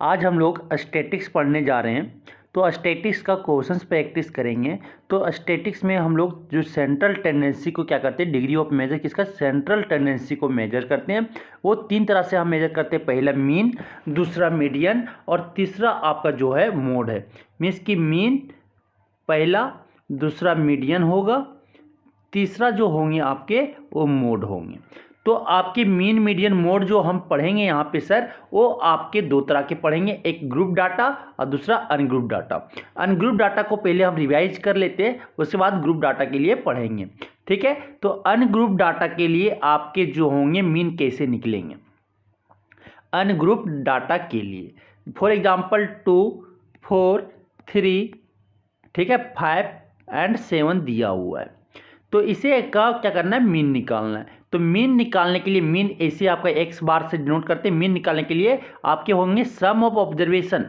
आज हम लोग स्टैटिक्स पढ़ने जा रहे हैं। तो स्टैटिक्स का क्वेश्चंस प्रैक्टिस करेंगे। तो स्टैटिक्स में हम लोग जो सेंट्रल टेंडेंसी को क्या करते हैं, डिग्री ऑफ मेजर किसका, सेंट्रल टेंडेंसी को मेजर करते हैं। वो तीन तरह से हम मेजर करते हैं, पहला मीन, दूसरा मीडियन और तीसरा आपका जो है मोड है। मीन्स की मीन पहला, दूसरा मीडियन होगा, तीसरा जो होंगे आपके वो मोड होंगे। तो आपके मीन मीडियन मोड जो हम पढ़ेंगे यहाँ पे सर, वो आपके दो तरह के पढ़ेंगे, एक ग्रुप डाटा और दूसरा अनग्रुप डाटा। अनग्रुप डाटा को पहले हम रिवाइज कर लेते हैं, उसके बाद ग्रुप डाटा के लिए पढ़ेंगे। ठीक है, तो अनग्रुप डाटा के लिए आपके जो होंगे मीन कैसे निकलेंगे। अनग्रुप डाटा के लिए फॉर एग्जाम्पल 2, 4, 3, ठीक है, 5 एंड 7 दिया हुआ है। तो इसे का क्या करना है, मीन निकालना है। तो मीन निकालने के लिए मीन ऐसे आपका एक्स बार से डिनोट करते हैं। मीन निकालने के लिए आपके होंगे सम ऑफ ऑब्जर्वेशन।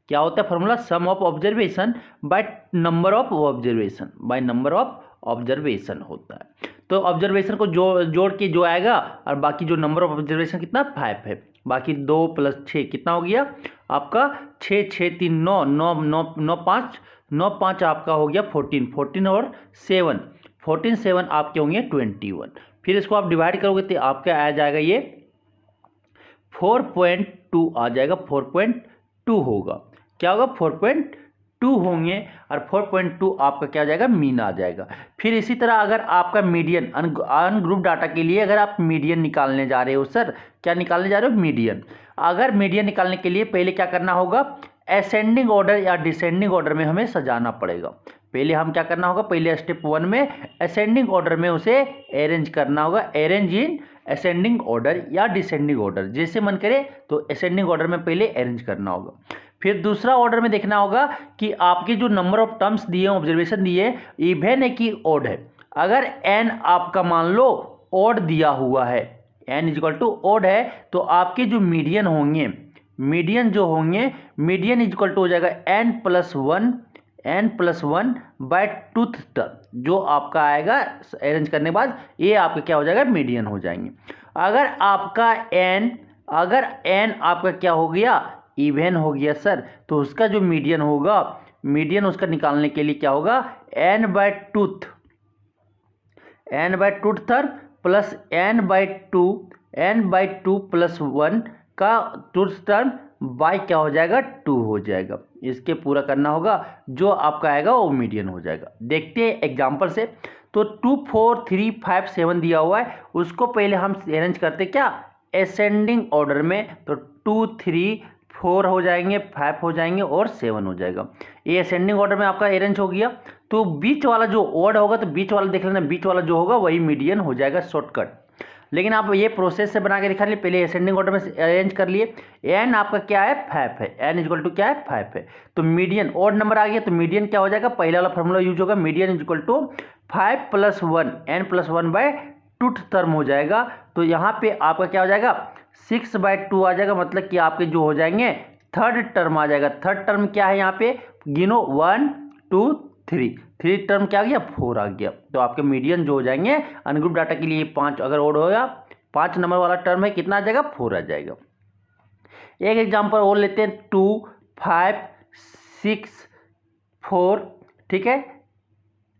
क्या होता है formula, sum of observation by number of observation, by number of observation होता है। तो ऑब्जर्वेशन को जोड़ के जो आएगा, और बाकी जो नंबर ऑफ ऑब्जर्वेशन कितना 5 है, बाकी 2 + 6 कितना हो गया आपका 6, 6 3 9, 9 9 9 5, 9 5 आपका हो गया 14, 14 और 7, 14 7 आपके होंगे 21। फिर इसको आप डिवाइड करोगे तो आपका आ जाएगा ये 4.2 आ जाएगा, 4.2 होगा। क्या होगा 4.2 होंगे, और 4.2 आपका क्या आ जाएगा, मीन आ जाएगा। फिर इसी तरह अगर आपका मीडियन, अनग्रुप डाटा के लिए अगर आप मीडियन निकालने जा रहे हो, सर क्या निकालने जा रहे हो, मीडियन। अगर मीडियन निकालने के लिए पहले क्या करना होगा, असेंडिंग ऑर्डर या डिसेंडिंग ऑर्डर में हमें सजाना पड़ेगा। पहले हम क्या करना होगा, पहले स्टेप 1 में असेंडिंग ऑर्डर में उसे अरेंज करना होगा, अरेंज इन असेंडिंग ऑर्डर या डिसेंडिंग ऑर्डर, जैसे मन करे तो असेंडिंग ऑर्डर में पहले अरेंज करना होगा। फिर दूसरा ऑर्डर में देखना होगा कि आपके जो नंबर ऑफ टर्म्स दिए, ऑब्जर्वेशन दिए, इवन है कि ऑड है। अगर n आपका मान लो ऑड दिया हुआ है, n = ऑड है, तो आपके जो मीडियन होंगे, मीडियन जो होंगे, मीडियन इक्वल टू हो जाएगा n+1 बाय टूथ टर्म, जो आपका आएगा अरेंज करने के बाद ये आपका क्या हो जाएगा, मीडियन हो जाएंगे। अगर आपका n आपका क्या हो गया, इवन हो गया सर, तो उसका जो मीडियन होगा, मीडियन उसका निकालने के लिए क्या होगा, n/टूथ टर्म प्लस n/2 + 1 का टूथ टर्म बाय क्या हो जाएगा, 2 हो जाएगा। इसके पूरा करना होगा, जो आपका आएगा वो मीडियन हो जाएगा। देखते हैं एग्जांपल से। तो 2 4 3 5 7 दिया हुआ है, उसको पहले हम अरेंज करते क्या, असेंडिंग ऑर्डर में। तो 2 3 4 हो जाएंगे, 5 हो जाएंगे और 7 हो जाएगा। ये असेंडिंग ऑर्डर में आपका अरेंज हो गया। तो बीच वाला जो ऑड होगा, तो बीच वाला देख लेना, बीच वाला जो होगा वही मीडियन हो जाएगा, शॉर्टकट। लेकिन आप ये प्रोसेस से बना के दिखा लिए, पहले असेंडिंग ऑर्डर में अरेंज कर लिए। n आपका क्या है, 5 है, n = क्या है, 5 है। तो मीडियन ऑड नंबर आ गया, तो मीडियन क्या हो जाएगा, पहला वाला फॉर्मूला यूज होगा, median = 5 + 1, n+1 by tooth term हो जाएगा। तो यहाँ पे आपका क्या हो जाएगा, 6/2 आ जाएगा, मतलब कि आपके जो हो जाएंगे थर्ड टर्म आ जाएगा। थर्ड टर्म क्या है, यहाँ पे गिनो 1 2 3, 3 टर्म क्या आ गया, 4 आ गया। तो आपके मीडियन जो हो जाएंगे अनग्रुप डाटा के लिए 5, अगर ऑड होगा 5 नंबर वाला टर्म है, कितना आ जाएगा, 4 आ जाएगा। एक एग्जांपल और लेते हैं, 2 5 6 4, ठीक है,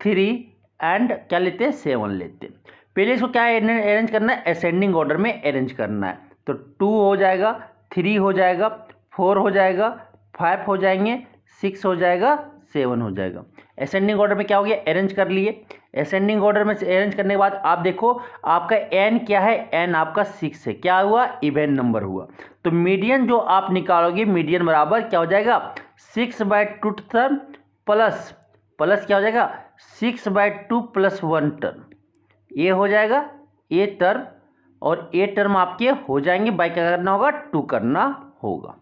3 एंड क्या लेते हैं, 7 लेते हैं। पहले इसको क्या अरेंज करना है, असेंडिंग ऑर्डर में अरेंज करना है। तो 2 हो जाएगा, 3 हो जाएगा, 4 हो जाएगा, 5 हो जाएंगे, 6 हो जाएगा, 7 हो जाएगा। असेंडिंग ऑर्डर में क्या हो गया, अरेंज कर लिए। असेंडिंग ऑर्डर में अरेंज करने के बाद आप देखो आपका n क्या है, n आपका 6 है, क्या हुआ, इवन नंबर हुआ। तो मीडियन जो आप निकालोगे, मीडियन बराबर क्या हो जाएगा, 6/2 टर्म प्लस क्या हो जाएगा, 6/2 + 1 टर्म, ये हो जाएगा ये टर्म, और ये टर्म आपके हो जाएंगे बाय क्या करना होगा, 2 करना होगा।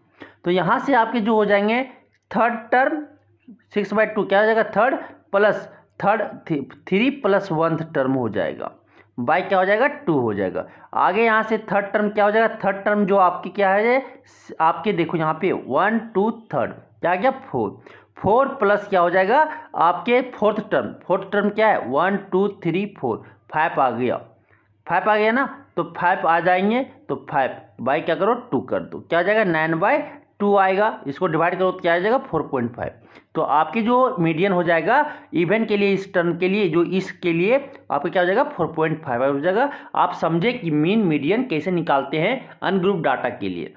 तो यहाँ से आपके जो हो जाएंगे थर्ड टर्म 6/2 क्या हो जाएगा, थर्ड 3 + 1 टर्म हो जाएगा, बाय क्या हो जाएगा, 2 हो जाएगा। आगे यहाँ से थर्ड टर्म क्या हो जाएगा, थर्ड टर्म जो आपकी क्या है, आपके देखो यहाँ पे 1 2 थर्ड क्या आ गया, 4 प्लस क्या हो जाएगा आपके फोर्थ टर्म क्या है, 1 2 3 4, 5 आ गया ना। तो 5 आ जाएंगे, तो 5 बाय क्या करो, 2 कर दो, क्या आ जाएगा 9/2 2 आएगा, इसको डिवाइड करो तो क्या आ जाएगा 4.5। तो आपकी जो मीडियन हो जाएगा इवेंट के लिए, इस टर्म के लिए, जो इसके लिए आपका क्या हो जाएगा 4.5 हो जाएगा। आप समझे कि मीन मीडियन कैसे निकालते हैं अनग्रुप डाटा के लिए।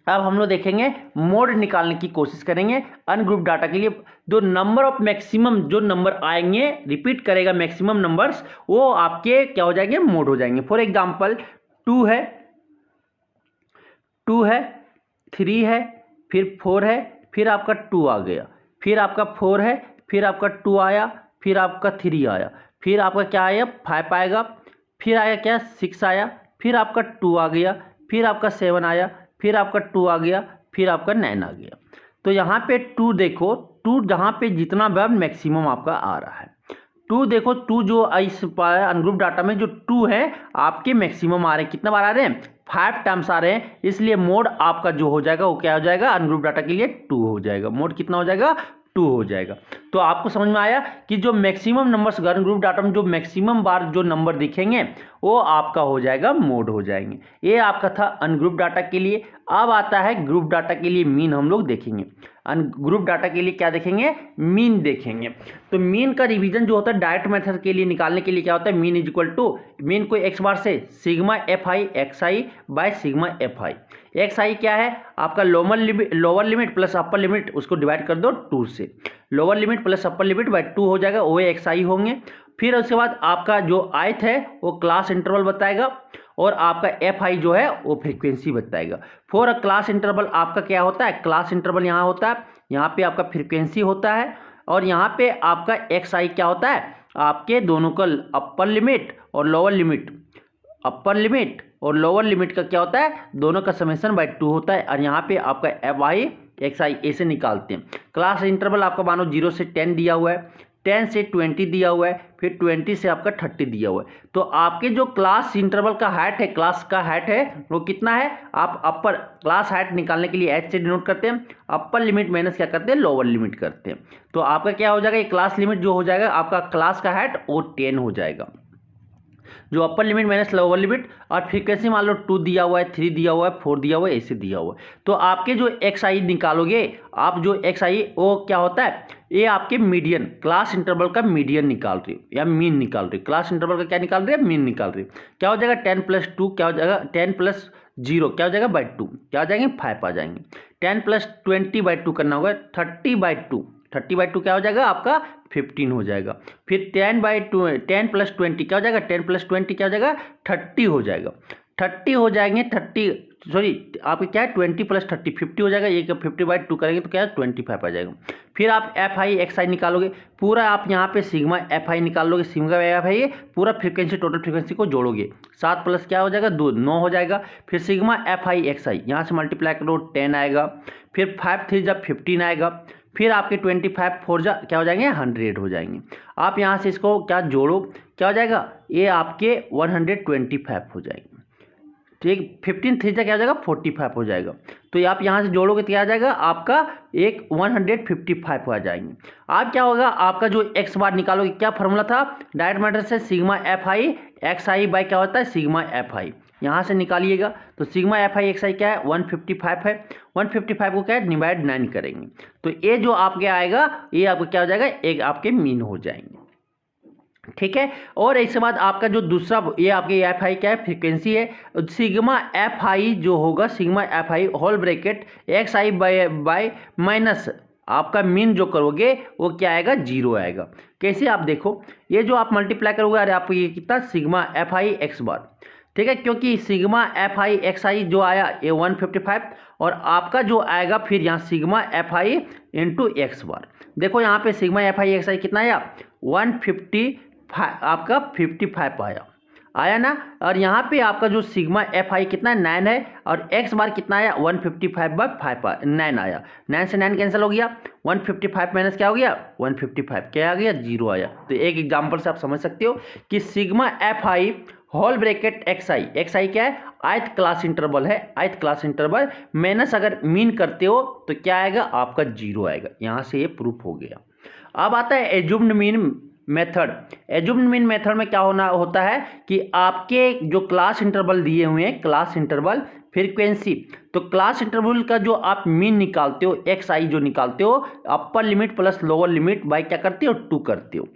अब हम लोग देखेंगे मोड निकालने की कोशिश करेंगे अनग्रुप डाटा के लिए। जो नंबर ऑफ मैक्सिमम जो नंबर आएंगे रिपीट करेगा मैक्सिमम नंबर्स, वो आपके क्या हो जाएंगे मोड हो जाएंगे। फॉर एग्जांपल 2 है, 3 है, फिर 4 है, फिर आपका 2 आ गया, फिर आपका 4 है, फिर आपका 2 आया, फिर आपका 3 आया, फिर आपका क्या आया 5 आएगा, फिर आया क्या 6 आया, फिर आपका 2 आ गया, फिर आपका 7 आया, फिर आपका 2 आ गया, फिर आपका 9 आ गया। तो यहाँ पे 2 देखो, 2 जहाँ पे जितना बार मैक्सिमम आपका आ रहा है, 2 देखो, 2 जो इस अनग्रुप डाटा में जो 2 है आपके मैक्सिमम आ रहे हैं, कितना बार आ रहे हैं 5 टाइम्स आ रहे हैं, इसलिए मोड आपका जो हो जाएगा वो क्या हो जाएगा अनग्रुप डाटा के लिए 2 हो जाएगा। मोड कितना हो जाएगा 2 हो जाएगा। तो आपको समझ में आया कि जो मैक्सिमम नंबर्स अनग्रुप डाटा में जो मैक्सिमम बार जो नंबर दिखेंगे वो आपका हो जाएगा मोड हो जाएंगे। ये आपका था अनग्रुप डाटा के लिए। अब आता है ग्रुप डाटा के लिए मीन हम लोग देखेंगे। ग्रुप डाटा के लिए क्या देखेंगे मीन देखेंगे। तो मीन का रिवीजन जो होता है डायरेक्ट मेथड के लिए निकालने के लिए क्या होता है mean is equal to mean को एक्स बार से sigma F I X I by sigma F I. X I क्या है आपका lower limit plus upper limit, उसको डिवाइड कर दो 2 से, lower limit plus upper limit by 2 हो जाएगा, वो एक्स आई होंगे। फिर उसके बाद आपका जो ith है वो क्लास इंटरवल बताएगा और आपका एफ आई जो है वो फ्रीक्वेंसी बताएगा। फॉर क्लास इंटरवल आपका क्या होता है, क्लास इंटरवल यहाँ होता है, यहाँ पे आपका फ्रीक्वेंसी होता है और यहाँ पे आपका एक्स आई क्या होता है आपके दोनों का अपर लिमिट और लोअर लिमिट, अपर लिमिट और लोअर लिमिट का क्या होता है दोनों का समेशन बाय 2 होता है। और यहाँ पे आपका एफ आई एक्स आई ऐसे निकालते हैं। क्लास इंटरवल आपका मानो 0 से 10 दिया हुआ है, 10 से 20 दिया हुआ है, फिर 20 से आपका 30 दिया हुआ है। तो आपके जो क्लास इंटरवल का हाइट है, क्लास का हाइट है वो कितना है, आप अपर क्लास हाइट निकालने के लिए एच से डिनोट करते हैं, अपर लिमिट माइनस क्या करते हैं लोअर लिमिट करते हैं। तो आपका क्या हो जाएगा ये क्लास लिमिट जो हो जाएगा आपका क्लास का हाइट वो 10 हो जाएगा, जो upper limit minus lower limit. और फ्रीक्वेंसी मान लो 2 दिया हुआ है, 3 दिया हुआ है, 4 दिया हुआ है, ऐसे दिया हुआ है। तो आपके जो एक्स आई निकालोगे आप, जो एक्स आई वो क्या होता है ये आपके मीडियन क्लास इंटरवल का मीडियन निकाल रही हो या मीन निकाल रही हो। क्लास इंटरवल का क्या निकाल रही है मीन निकाल रही हो। क्या हो जाएगा 10 + 2 क्या हो जाएगा 10 + 0 क्या हो जाएगा बाय 2 क्या हो जाएंगे 5 आ जाएंगे। 10 + 20 बाय 2 करना होगा 30 बाय 2, 30 बाय 2 क्या हो जाएगा आपका 15 हो जाएगा। फिर 10 + 20 क्या हो जाएगा 10 + 20 क्या हो जाएगा 30 हो जाएगा, 30 हो जाएंगे 30 सॉरी आपके क्या है 20 + 30 50 हो जाएगा। ये 50 बाय 2 करेंगे तो क्या है 25 आ जाएगा। फिर आप एफ आई एक्स आई निकालोगे, पूरा आप यहाँ पे सिग्मा एफ आई निकाल लोगे, सिग्मा एफ आई पूरा फ्रीक्वेंसी टोटल फ्रीक्वेंसी को जोड़ोगे 7 प्लस क्या हो जाएगा 2 9 हो जाएगा। फिर सिग्मा एफ आई एक्स आई यहाँ से मल्टीप्लाई करो 10 आएगा, फिर 5 3 जब 15 आएगा, फिर आपके 25 4 जा क्या हो जाएंगे 100 हो जाएंगे। आप यहाँ से इसको क्या जोड़ो क्या हो जाएगा ये आपके 125 हो जाएंगे, ठीक। 15 3 जा क्या हो जाएगा 45 हो जाएगा। तो आप यहाँ से जोड़ोगे तो क्या आ जाएगा आपका एक 155 आ जाएंगे। अब क्या होगा आपका जो एक्स बार निकालोगे, क्या फॉर्मूला था डायरेक्ट मेथड से sigma F I X I by क्या होता है सिग्मा एफ आई, यहाँ से निकालिएगा। तो sigma F I X I क्या है 155 है, 155 को क्या है डिवाइड 9 करेंगे तो ये जो आपके आएगा ये आपको क्या हो जाएगा एक आपके मीन हो जाएंगे, ठीक है। और इसके बाद आपका जो दूसरा ये आपके एफ आई क्या है फ्रीक्वेंसी है, सिग्मा एफ आई जो होगा sigma F I whole bracket X I by minus आपका मीन जो करोगे वो क्या आएगा 0 आएगा। कैसे आप देखो ये जो आप मल्टीप्लाई करोगे अरे आपको ये कितना सिग्मा एफ आई एक्स बार, ठीक है, क्योंकि सिग्मा एफ आई एक्स आई जो आया ये 155 और आपका जो आएगा फिर यहाँ sigma F I into X bar. देखो यहाँ पे sigma F I X I कितना आया 155 आपका 55 आया ना। और यहाँ पे आपका जो सिग्मा एफ आई कितना 9 है और एक्स बार कितना आया 155/5 9 आया, 9 से 9 कैंसिल हो गया, 155 माइनस क्या हो गया 155 क्या आ गया 0 आया। तो एक एग्जांपल से आप समझ सकते हो कि sigma F I whole bracket X I क्या है ith क्लास इंटरवल है, ith क्लास इंटरवल माइनस अगर मीन करते हो तो क्या आएगा आपका 0 आएगा। यहाँ से ये प्रूफ हो गया। अब आता है assumed mean method. Assumed mean method में क्या होता है कि आपके जो क्लास इंटरवल दिए हुए हैं क्लास इंटरवल फ्रीक्वेंसी, तो क्लास इंटरवल का जो आप मीन निकालते हो, एक्स आई जो निकालते हो, upper limit plus lower limit by क्या करते हो, 2 करते हो।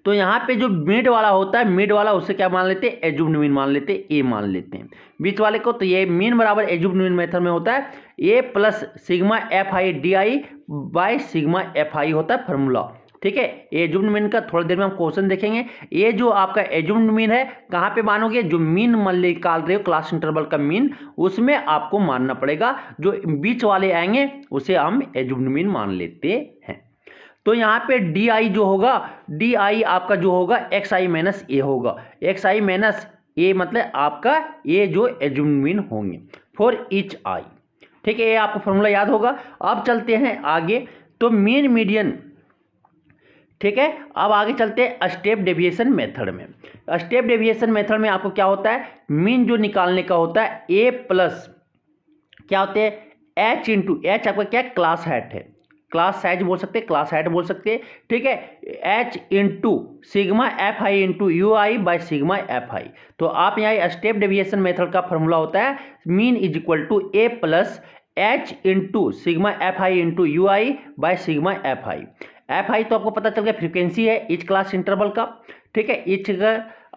तो यहाँ पे जो मिड वाला होता है, मिड वाला उससे क्या मान लेते हैं, एज्यूम्ड मीन मान लेते हैं, ए मान लेते हैं बीच वाले को। तो ये मीन बराबर एज्यूम्ड मीन मेथड में होता है A plus sigma F I D I by sigma F I होता है फॉर्मूला। ठीक है, एज्यूम्ड मीन का थोड़ी देर में हम क्वेश्चन देखेंगे। ये जो आपका एज्यूम्ड मीन है कहाँ पे मानोगे, जो मीन मान निकाल रहे हो क्लास इंटरवल का मीन, उसमें आपको मानना पड़ेगा। जो बीच वाले आएंगे उसे हम एज्यूम्ड मीन मान लेते हैं। तो यहाँ पे डी आई जो होगा, डी आई आपका जो होगा एक्स आई माइनस ए होगा, एक्स आई माइनस ए मतलब आपका ये जो एज्यूम्ड मीन होंगे फॉर ईच आई। ठीक है, ये आपको फॉर्मूला याद होगा। अब चलते हैं आगे, तो मीन मीडियन। ठीक है, अब आगे चलते हैं स्टेप डेविएशन मेथड में। स्टेप डेविएशन मेथड में आपको क्या होता है, मीन जो निकालने का होता है ए प्लस क्या होते हैं एच इंटू, एच आपका क्या क्लास हैट है, क्लास साइज बोल सकते हैं, क्लास हैट बोल सकते हैं। ठीक है, H into sigma F I into U I by sigma F I. तो आप यहाँ स्टेप डेविएशन मेथड का फॉर्मूला होता है mean is equal to A plus H into sigma F I into U I by sigma F I. F I तो आपको पता चल गया फ्रीक्वेंसी है इच क्लास इंटरवल का। ठीक है, इच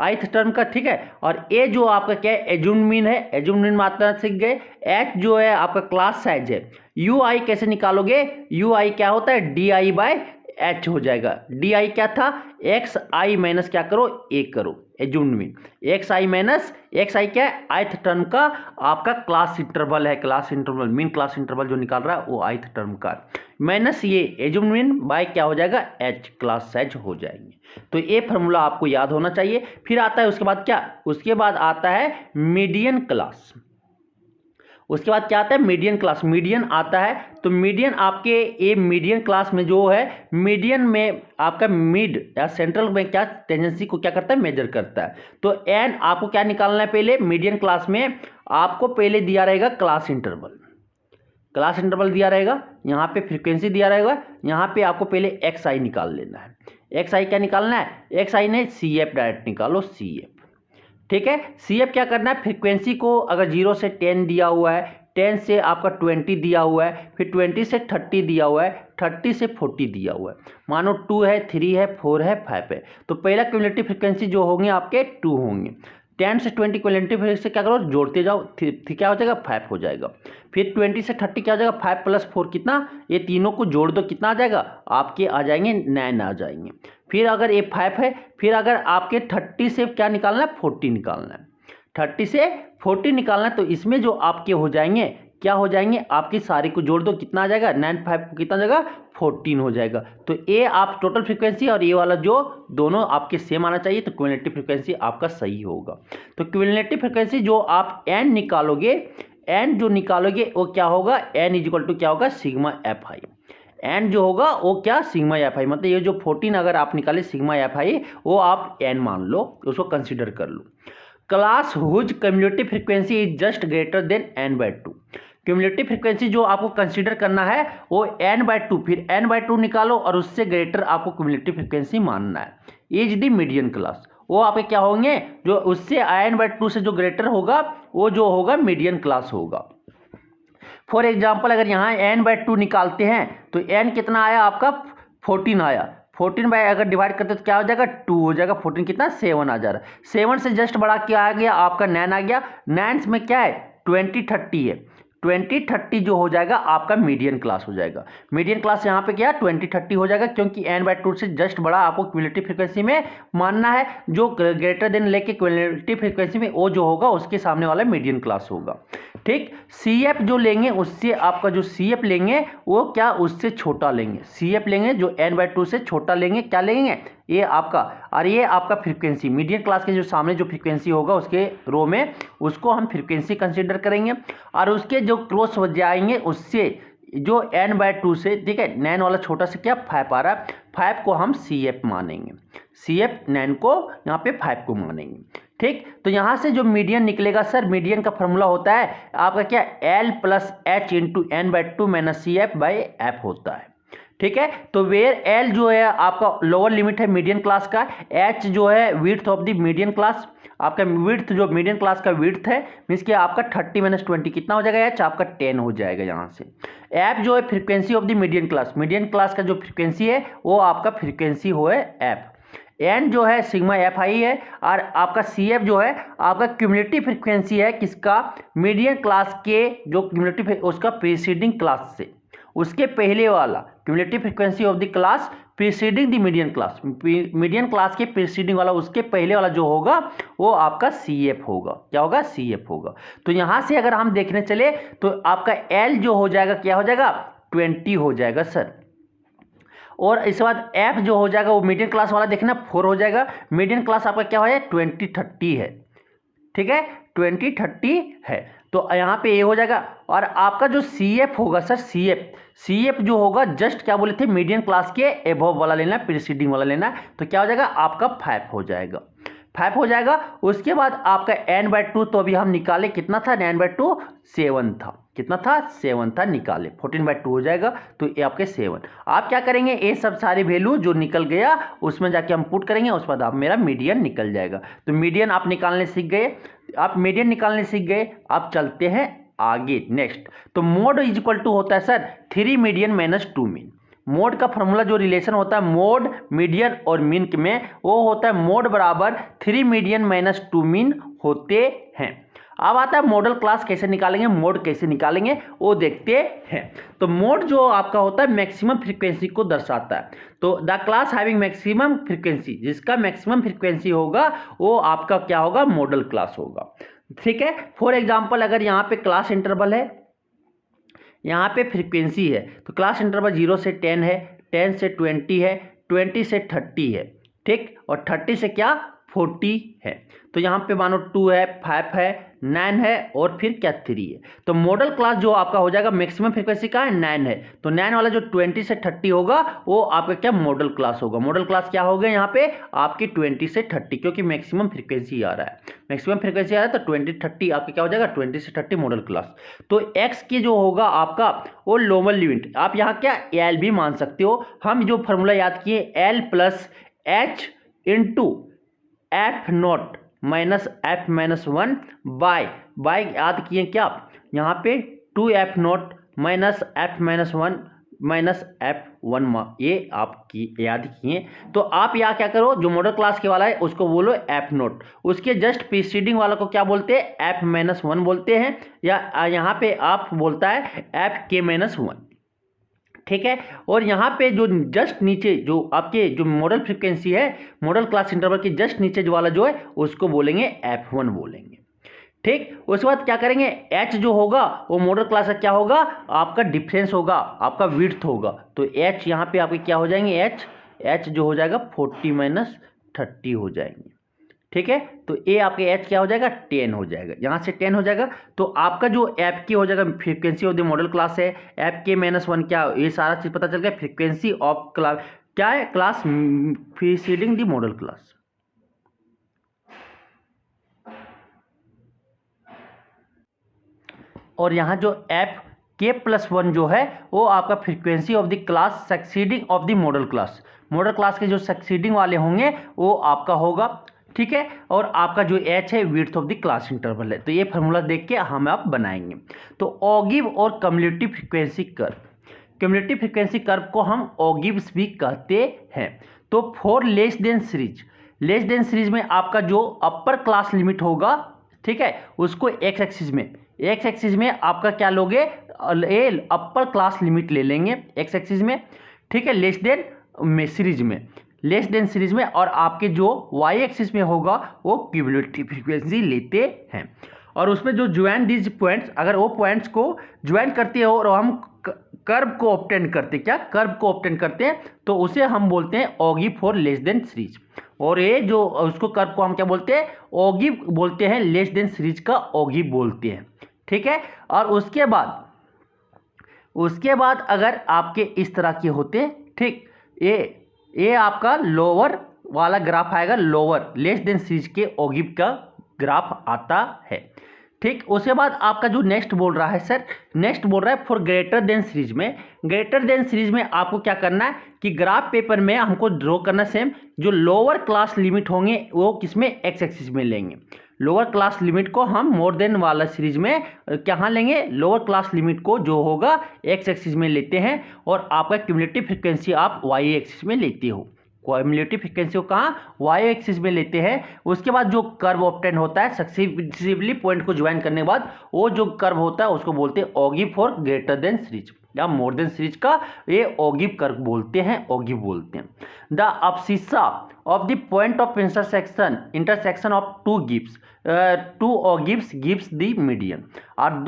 ith टर्म का। ठीक है, और ए जो आपका क्या है एज्यूम्ड मीन है, एज्यूम्ड मीन मात्रा सीख गए। एच जो है आपका क्लास साइज है। यू आई कैसे निकालोगे, यू आई क्या होता है डी आई बाय एच हो जाएगा। डी आई क्या था, एक्स आई माइनस क्या करो ए करो, assumed mean x I minus x I क्या है ith टर्म का आपका क्लास इंटरवल है, class interval mean class interval जो निकाल रहा है वो ith टर्म का माइनस ये एज्यूम्ड मीन बाय क्या हो जाएगा एच क्लास साइज हो जाएंगे। तो ये फॉर्मूला आपको याद होना चाहिए। फिर आता है उसके बाद क्या, उसके बाद आता है मीडियन क्लास। उसके बाद क्या आता है मीडियन क्लास, मीडियन आता है। तो मीडियन आपके ये मीडियन क्लास में जो है, मीडियन में आपका मिड या सेंट्रल में क्या टेंडेंसी को क्या करता है मेजर करता है। तो एन आपको क्या निकालना है पहले, मीडियन क्लास में आपको पहले दिया रहेगा क्लास इंटरवल, क्लास इंटरवल दिया रहेगा, यहाँ पे फ्रीक्वेंसी दिया रहेगा, यहाँ पे आपको पहले एक्स आई निकाल लेना है। एक्स आई क्या निकालना है, एक्स आई ने सी एफ डायरेक्ट निकालो, सी एफ। ठीक है, सी एफ क्या करना है, फ्रीक्वेंसी को अगर 0 से 10 दिया हुआ है, 10 से आपका 20 दिया हुआ है, फिर 20 से 30 दिया हुआ है, 30 से 40 दिया हुआ है, मानो 2 है, 3 है, 4 है, 5 है। तो पहला क्यूमुलेटिव फ्रीक्वेंसी जो होंगे आपके 2 होंगे। 10 से 20 क्यूमुलेटिव फ्रीक्वेंसी से क्या करो जोड़ते जाओ, क्या हो जाएगा 5 हो जाएगा। फिर 20 से 30 क्या हो जाएगा 5 प्लस 4 कितना, ये तीनों को जोड़ दो कितना आ जाएगा आपके आ जाएंगे 9 आ जाएंगे। फिर अगर ये 5 है, फिर अगर आपके 30 से क्या निकालना है 40 निकालना है, 30 से 40 निकालना है। तो इसमें जो आपके हो जाएंगे क्या हो जाएंगे, आपकी सारी को जोड़ दो कितना आ जाएगा 9 5 कितना आ जाएगा 14 हो जाएगा। तो ये आप टोटल फ्रीक्वेंसी और ये वाला जो दोनों आपके सेम आना चाहिए, तो क्यूमुलेटिव फ्रीक्वेंसी आपका सही होगा। तो क्यूमुलेटिव फ्रीक्वेंसी जो आप एन निकालोगे, एन जो निकालोगे वो क्या होगा, एन इज इक्वल टू क्या होगा सिग्मा एफ आई। एन जो होगा वो क्या सिग्मा एफ आई, मतलब ये जो 14 अगर आप निकाले सिग्मा एफ आई वो आप एन मान लो, उसको कंसिडर कर लो। Class whose cumulative frequency is just greater than N by 2। Cumulative frequency जो आपको कंसीडर करना है वो n/2, फिर n/2 निकालो और उससे ग्रेटर आपको क्यूमुलेटिव फ्रीक्वेंसी मानना है। इज द मीडियन क्लास, वो आपके क्या होंगे जो उससे n/2 से जो ग्रेटर होगा वो जो होगा मीडियन क्लास होगा। फॉर एग्जाम्पल अगर यहाँ n/2 निकालते हैं तो n कितना आया आपका 14 आया, 14 बाय अगर डिवाइड करते तो क्या हो जाएगा 2 हो जाएगा, 14 कितना 7 आ जा रहा है, 7 से जस्ट बड़ा क्या आ गया आपका 9 आ गया, 9 में क्या है 20 30 है, 20 30 जो हो जाएगा आपका मीडियन क्लास हो जाएगा। मीडियन क्लास यहाँ पे क्या 20 30 हो जाएगा, क्योंकि n/2 से जस्ट बड़ा आपको क्यूमुलेटिव फ्रीक्वेंसी में मानना है, जो ग्रेटर देन लेके क्यूमुलेटिव फ्रीक्वेंसी में वो जो होगा उसके सामने वाला मीडियन क्लास होगा। ठीक, CF जो लेंगे उससे आपका जो CF लेंगे वो क्या उससे छोटा लेंगे, CF लेंगे जो n/2 से छोटा लेंगे, क्या लेंगे ये आपका, और ये आपका फ्रीक्वेंसी मीडियन क्लास के जो सामने जो फ्रीक्वेंसी होगा उसके रो में उसको हम फ्रीक्वेंसी कंसीडर करेंगे, और उसके जो क्रॉस हो जाएंगे उससे जो n/2 से, ठीक है 9 वाला छोटा से क्या 5 आ रहा है, 5 को हम CF मानेंगे, CF 9 को यहाँ पे 5 को मानेंगे। ठीक, तो यहाँ से जो मीडियन निकलेगा सर, मीडियन का फॉर्मूला होता है आपका क्या L + H × n/2 - CF/F होता है। ठीक है। तो वेयर एल जो है आपका लोअर लिमिट है मीडियन क्लास का, एच जो है width of the median class, आपका विड्थ जो मीडियन क्लास का विड्थ है मीन्स कि आपका 30 - 20 कितना हो जाएगा, एच आपका 10 हो जाएगा यहाँ से। एफ जो है frequency of the median class का जो फ्रीक्वेंसी है वो आपका फ्रीक्वेंसी हो है एफ। एन जो है सिग्मा एफ आई है, और आपका सी एफ जो है आपका क्यूमुलेटिव फ्रीक्वेंसी है किसका, मीडियन क्लास के जो क्यूमुलेटिव उसका प्रीसीडिंग क्लास से, उसके पहले वाला cumulative frequency of the class preceding the median class, median class के प्रीसीडिंग वाला उसके पहले वाला जो होगा वो आपका सी एफ होगा। क्या होगा, सी एफ होगा। तो यहाँ से अगर हम देखने चले तो आपका एल जो हो जाएगा क्या हो जाएगा, 20 हो जाएगा सर। और इसके बाद एफ जो हो जाएगा वो मीडियन क्लास वाला देखना 4 हो जाएगा। मीडियन क्लास आपका क्या है, 20-30 है। ठीक है, 20-30 है। तो यहाँ पे ए हो जाएगा। और आपका जो सी एफ होगा सर, सी एफ जो होगा जस्ट क्या बोले थे, मीडियन क्लास के एबव वाला लेना है, प्रीसीडिंग वाला लेना है। तो क्या हो जाएगा आपका 5 हो जाएगा, 5 हो जाएगा। उसके बाद आपका n/2 तो अभी हम निकाले कितना था, n/2 7 था, कितना था 7 था, निकाले 14/2 हो जाएगा। तो ये आपके 7। आप क्या करेंगे, ये सब सारे वैल्यू जो निकल गया उसमें जाके हम पुट करेंगे, उसके बाद आप मेरा मीडियन निकल जाएगा। तो मीडियन आप निकालने सीख गए, आप मीडियन निकालने सीख गए। आप चलते हैं आगे नेक्स्ट। तो मोड इज इक्वल टू होता है सर 3 मीडियन - 2 मीन। मोड का फॉर्मूला जो रिलेशन होता है मोड, मीडियन और मीन में, वो होता है मोड बराबर 3 मीडियन - 2 मीन होते हैं। अब आता है मॉडल क्लास कैसे निकालेंगे, मोड कैसे निकालेंगे वो देखते हैं। तो मोड जो आपका होता है मैक्सिमम फ्रीक्वेंसी को दर्शाता है। तो the class having maximum frequency, जिसका मैक्सिमम फ्रीक्वेंसी होगा वो आपका क्या होगा, मॉडल क्लास होगा। ठीक है। फॉर एग्जाम्पल अगर यहाँ पे क्लास इंटरवल है, यहाँ पे फ्रीक्वेंसी है, तो क्लास इंटरवल 0 से 10 है, 10 से 20 है, 20 से 30 है, ठीक, और 30 से क्या 40 है। तो यहाँ पे मानो 2 है, 5 है, 9 है और फिर क्या 3 है। तो मॉडल क्लास जो आपका हो जाएगा मैक्सिमम फ्रीक्वेंसी का है 9 है, तो 9 वाला जो 20 से 30 होगा वो आपका क्या मॉडल क्लास होगा। मॉडल क्लास क्या होगा यहाँ पे आपकी 20 से 30, क्योंकि मैक्सिमम फ्रीक्वेंसी आ रहा है, मैक्सिमम फ्रीक्वेंसी आ रहा है तो 20-30 आपका क्या हो जाएगा 20 से 30 मॉडल क्लास। तो एक्स की जो होगा आपका वो लोअर लिमिट, आप यहाँ क्या एल भी मान सकते हो। हम जो फॉर्मूला याद किए L plus H into F0 minus F-1 by याद किए क्या, यहाँ पे 2F0 minus F-1 minus F1, ये आपकी याद किए। तो आप यहाँ क्या करो, जो मॉडल क्लास के वाला है उसको बोलो F0, उसके जस्ट प्रीसीडिंग वाला को क्या बोलते हैं F-1 बोलते हैं, या यहाँ पे आप बोलता है Fk-1। ठीक है। और यहाँ पे जो जस्ट नीचे जो आपके जो मॉडल फ्रीक्वेंसी है, मॉडल क्लास इंटरवल के जस्ट नीचे जो वाला जो है उसको बोलेंगे F1 बोलेंगे। ठीक। उसके बाद क्या करेंगे, H जो होगा वो मॉडल क्लास का क्या होगा, आपका डिफरेंस होगा, आपका विड्थ होगा। तो H यहाँ पे आपके क्या हो जाएंगे, H जो हो जाएगा 40 - 30 हो जाएंगे। ठीक है। तो ए आपके एच क्या हो जाएगा 10 हो जाएगा, यहाँ से 10 हो जाएगा। तो आपका जो एफ के हो जाएगा frequency of the modal class है, Fk-1 क्या, ये सारा चीज पता चल गया। फ्रीक्वेंसी ऑफ क्लास क्या है, class preceding the modal class. और यहाँ जो Fk+1 जो है वो आपका frequency of the class succeeding of the modal class, model class के जो सक्सीडिंग वाले होंगे वो आपका होगा। ठीक है। और आपका जो एच है width of the class interval है। तो ये फार्मूला देख के हम आप बनाएंगे। तो ऑगिव और cumulative frequency curve, cumulative frequency curve को हम ऑगिव्स भी कहते हैं। तो फॉर लेस देन सीरीज में आपका जो अपर क्लास लिमिट होगा, ठीक है, उसको एक्स एक्सिस में आपका क्या लोगे, अपर क्लास लिमिट ले लेंगे एक्स एक्सिस में। ठीक है। लेस देन सीरीज में और आपके जो वाई एक्सिस में होगा वो क्यूमुलेटिव फ्रीक्वेंसी लेते हैं। और उसमें जो ज्वाइन दीज पॉइंट्स, अगर वो पॉइंट्स को ज्वाइन करते हो और हम कर्व को ऑब्टेन करते, क्या कर्व को ऑब्टेन करते हैं, तो उसे हम बोलते हैं ऑगिव फॉर लेस देन सीरीज। और ये जो उसको कर्व को हम क्या बोलते हैं, ऑगिव बोलते हैं, लेस देन सीरीज का ऑगिव बोलते हैं। ठीक है। और उसके बाद अगर आपके इस तरह के होते, ठीक, ये आपका लोअर वाला ग्राफ आएगा, लोअर लेस देन सीरीज के ऑगिव का ग्राफ आता है। ठीक, उसके बाद आपका जो नेक्स्ट बोल रहा है सर, नेक्स्ट बोल रहा है फॉर ग्रेटर देन सीरीज में। ग्रेटर देन सीरीज में आपको क्या करना है कि ग्राफ पेपर में हमको ड्रॉ करना सेम, जो लोअर क्लास लिमिट होंगे वो किसमें, एक्स एक्सिस में लेंगे। लोअर क्लास लिमिट को हम मोर देन वाला सीरीज में कहाँ लेंगे, लोअर क्लास लिमिट को जो होगा एक्स एक्सिस में लेते हैं, और आपका क्यूमुलेटिव फ्रीक्वेंसी आप वाई एक्सिस में लेते हो। क्यूमुलेटिव फ्रीक्वेंसी को कहाँ, वाई एक्सिस में लेते हैं। उसके बाद जो कर्व ऑब्टेन होता है सक्सेसिवली पॉइंट को ज्वाइन करने के बाद, वो जो कर्व होता है उसको बोलते हैं ऑगिव फॉर ग्रेटर देन सीरीज या मोर देन सीरीज का ये ऑगिव कर्व बोलते हैं, ऑगिव बोलते हैं। The abscissa of the point of intersection of two gives two ogives gives the median. और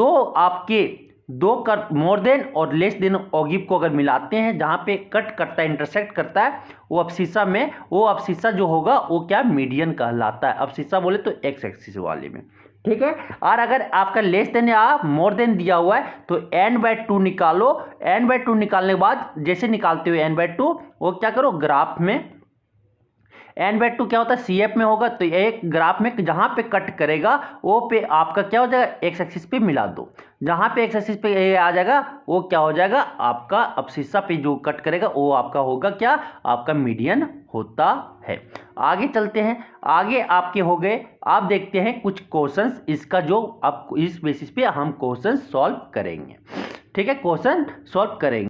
दो कर्व मोर देन और लेस देन ऑगिव को अगर मिलाते हैं, जहाँ पे कट करता है, इंटरसेक्ट करता है, वो अब्सिस्सा में, वो अब्सिस्सा जो होगा वो क्या, मीडियन कहलाता है। अब्सिस्सा बोले तो एक्स एक्सिस वाले में, ठीक है। और अगर आपका लेस देन या मोर देन दिया हुआ है तो n/2 निकालो। n/2 निकालने के बाद जैसे निकालते हुए n/2, वो क्या करो, ग्राफ में n/2 क्या होता है, CF में होगा, तो एक ग्राफ में जहां पे कट करेगा वो पे आपका क्या हो जाएगा, एक्स एक्सिस पे मिला दो। जहां पे एक्स एक्सिस पे ये आ जाएगा वो क्या हो जाएगा, आपका अब्सिस्सा पे जो कट करेगा वो आपका होगा क्या, आपका मीडियन होता है। आगे चलते हैं, आगे आपके हो गए, आप देखते हैं कुछ क्वेश्चंस, इसका जो आप इस बेसिस पे हम क्वेश्चन सॉल्व करेंगे, ठीक है, क्वेश्चन सॉल्व करेंगे।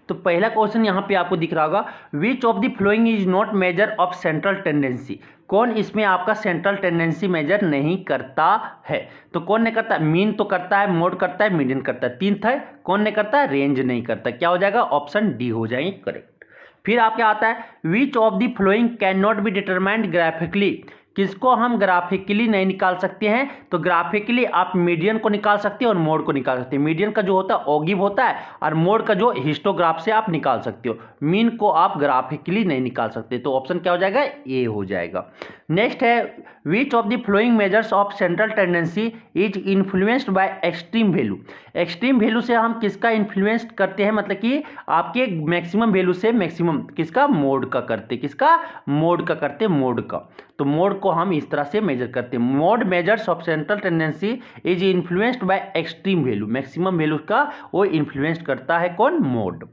तो पहला क्वेश्चन यहाँ पे आपको दिख रहा होगा, which of the following is not measure of central tendency. कौन इसमें आपका सेंट्रल टेंडेंसी मेजर नहीं करता है, तो कौन नहीं करता, मीन तो करता है, मोड करता है, मीडियन करता है, तीन था, कौन नहीं करता है, रेंज नहीं करता। क्या हो जाएगा, ऑप्शन डी हो जाएंगे करेक्ट। फिर आपके आता है, which of the flowing can not be determined graphically. किसको हम ग्राफिकली नहीं निकाल सकते हैं, तो ग्राफिकली आप मीडियन को निकाल सकते हैं और मोड को निकाल सकते हैं। मीडियन का जो होता है ऑगिव होता है, और मोड का जो हिस्टोग्राफ से आप निकाल सकते हो। मीन को आप ग्राफिकली नहीं निकाल सकते, तो ऑप्शन क्या हो जाएगा, ए हो जाएगा। नेक्स्ट है, which of the flowing measures of central tendency is influenced by extreme value. Extreme value से हम किसका इन्फ्लुएंस करते हैं, मतलब कि आपके मैक्सिमम वैल्यू से मैक्सिमम किसका, मोड का करते, किसका, मोड का करते, मोड का। तो मोड को हम इस तरह से मेजर करते हैं, mode measures of central tendency is influenced by extreme value. Maximum value का वो इन्फ्लुएंस करता है कौन, मोड,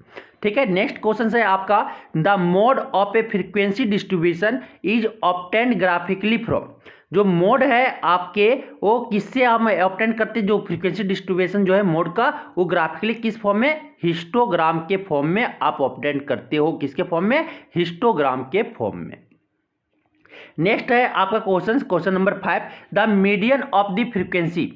ठीक है। नेक्स्ट क्वेश्चन है आपका, the mode of a frequency distribution is obtained graphically from. जो मोड है आपके, वो किससे हम ऑब्टेन करते हैं, जो फ्रीक्वेंसी डिस्ट्रीब्यूशन जो है मोड का, वो ग्राफिकली किस फॉर्म में, हिस्टोग्राम के फॉर्म में आप ऑब्टेन करते हो। किसके फॉर्म में, हिस्टोग्राम के फॉर्म में। नेक्स्ट है आपका question number 5, the median of the frequency,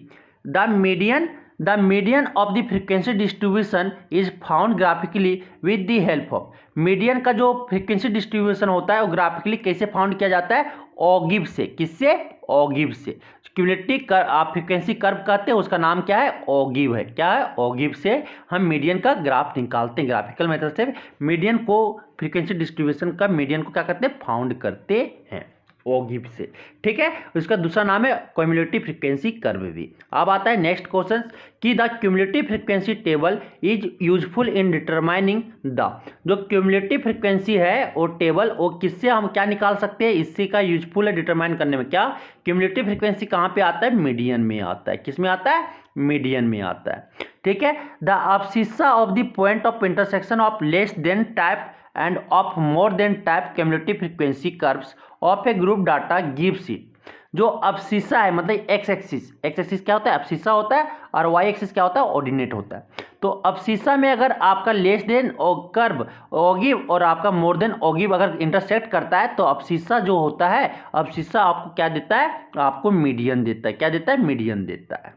the median of the frequency distribution is found graphically with the help of. Median का जो फ्रीक्वेंसी डिस्ट्रीब्यूशन होता है वो ग्राफिकली कैसे फाउंड किया जाता है, ऑगिव से। किससे, ऑगिव से। क्यूमुलेटिव आप फ्रीक्वेंसी कर्व कहते हैं, उसका नाम क्या है, ऑगिव है। क्या है, ऑगिव से हम मीडियन का ग्राफ निकालते हैं, ग्राफिकल मेथड से मीडियन को, फ्रीक्वेंसी डिस्ट्रीब्यूशन का मीडियन को क्या करते हैं, फाउंड करते हैं ऑगिव से, ठीक है। उसका दूसरा नाम है क्यूमुलेटिव फ्रीक्वेंसी कर्व भी। अब आता है नेक्स्ट क्वेश्चन कि the cumulative frequency table is useful in determining the. जो क्यूमुलेटिव फ्रीक्वेंसी है वो टेबल, वो किससे हम क्या निकाल सकते हैं, इससे का यूजफुल है डिटरमाइन करने में। क्या, क्यूमुलेटिव फ्रीक्वेंसी कहाँ पे आता है, मीडियन में आता है। किस में आता है, मीडियन में आता है, ठीक है। The abscissa of the point of intersection of less than type end of more than type cumulative frequency curves of a group data gives it. जो अब्सिस्सा है, मतलब एक्स एक्सिस क्या होता है, अब्सिस्सा होता है, और वाई एक्सिस क्या होता है, ऑर्डिनेट होता है। तो अब्सिस्सा में अगर आपका लेस देन कर्व ऑगिव और आपका मोर देन ऑगिव अगर इंटरसेक्ट करता है, तो अब्सिस्सा जो होता है, अब्सिस्सा आपको क्या देता है, आपको मीडियन देता है। क्या देता है, मीडियन देता है।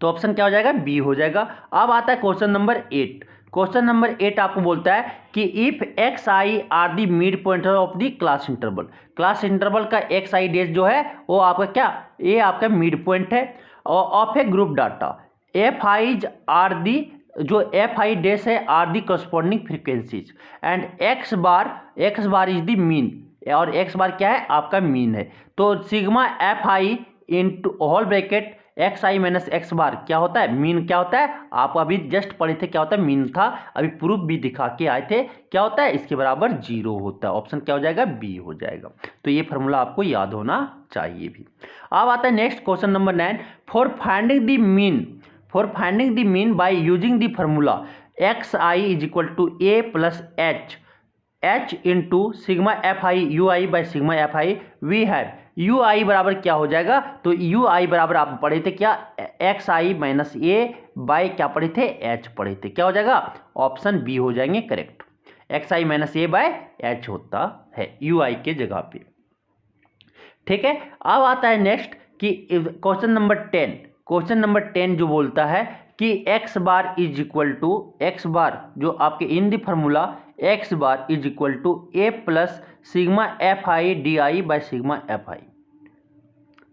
तो ऑप्शन क्या हो जाएगा, बी हो जाएगा। अब आता है क्वेश्चन नंबर 8। क्वेश्चन नंबर 8 आपको बोलता है कि if X I are the mid point of the class interval. Class interval का एक्स आई डेज जो है वो आपका क्या, ये आपका मिड पॉइंट है of a group data. F I's are the, जो एफ आई डेज है, are the corresponding frequencies and X bar is the mean, और एक्स बार क्या है, आपका मीन है। तो sigma F I into whole bracket X I minus x bar क्या होता है, मीन क्या होता है, आप अभी जस्ट पढ़े थे क्या होता है, मीन था, अभी प्रूफ भी दिखा के आए थे, क्या होता है, इसके बराबर 0 होता है। ऑप्शन क्या हो जाएगा, बी हो जाएगा। तो ये फार्मूला आपको याद होना चाहिए भी। अब आता है next question number 9, for finding the mean by using the formula X I is equal to A plus H into sigma F I U I by sigma F I we have U I बराबर क्या हो जाएगा, तो you I बराबर आप पढ़े थे क्या, x I minus A by क्या पढ़े थे, एच पढ़े थे, क्या हो जाएगा, ऑप्शन बी हो जाएंगे correct. X I minus A by H होता है यू आई के जगह पे। ठीक है, अब आता है नेक्स्ट कि क्वेश्चन नंबर 10 जो बोलता है कि X bar is equal to X bar जो आपके in the formula X bar is equal to A plus sigma F I D I by sigma F I.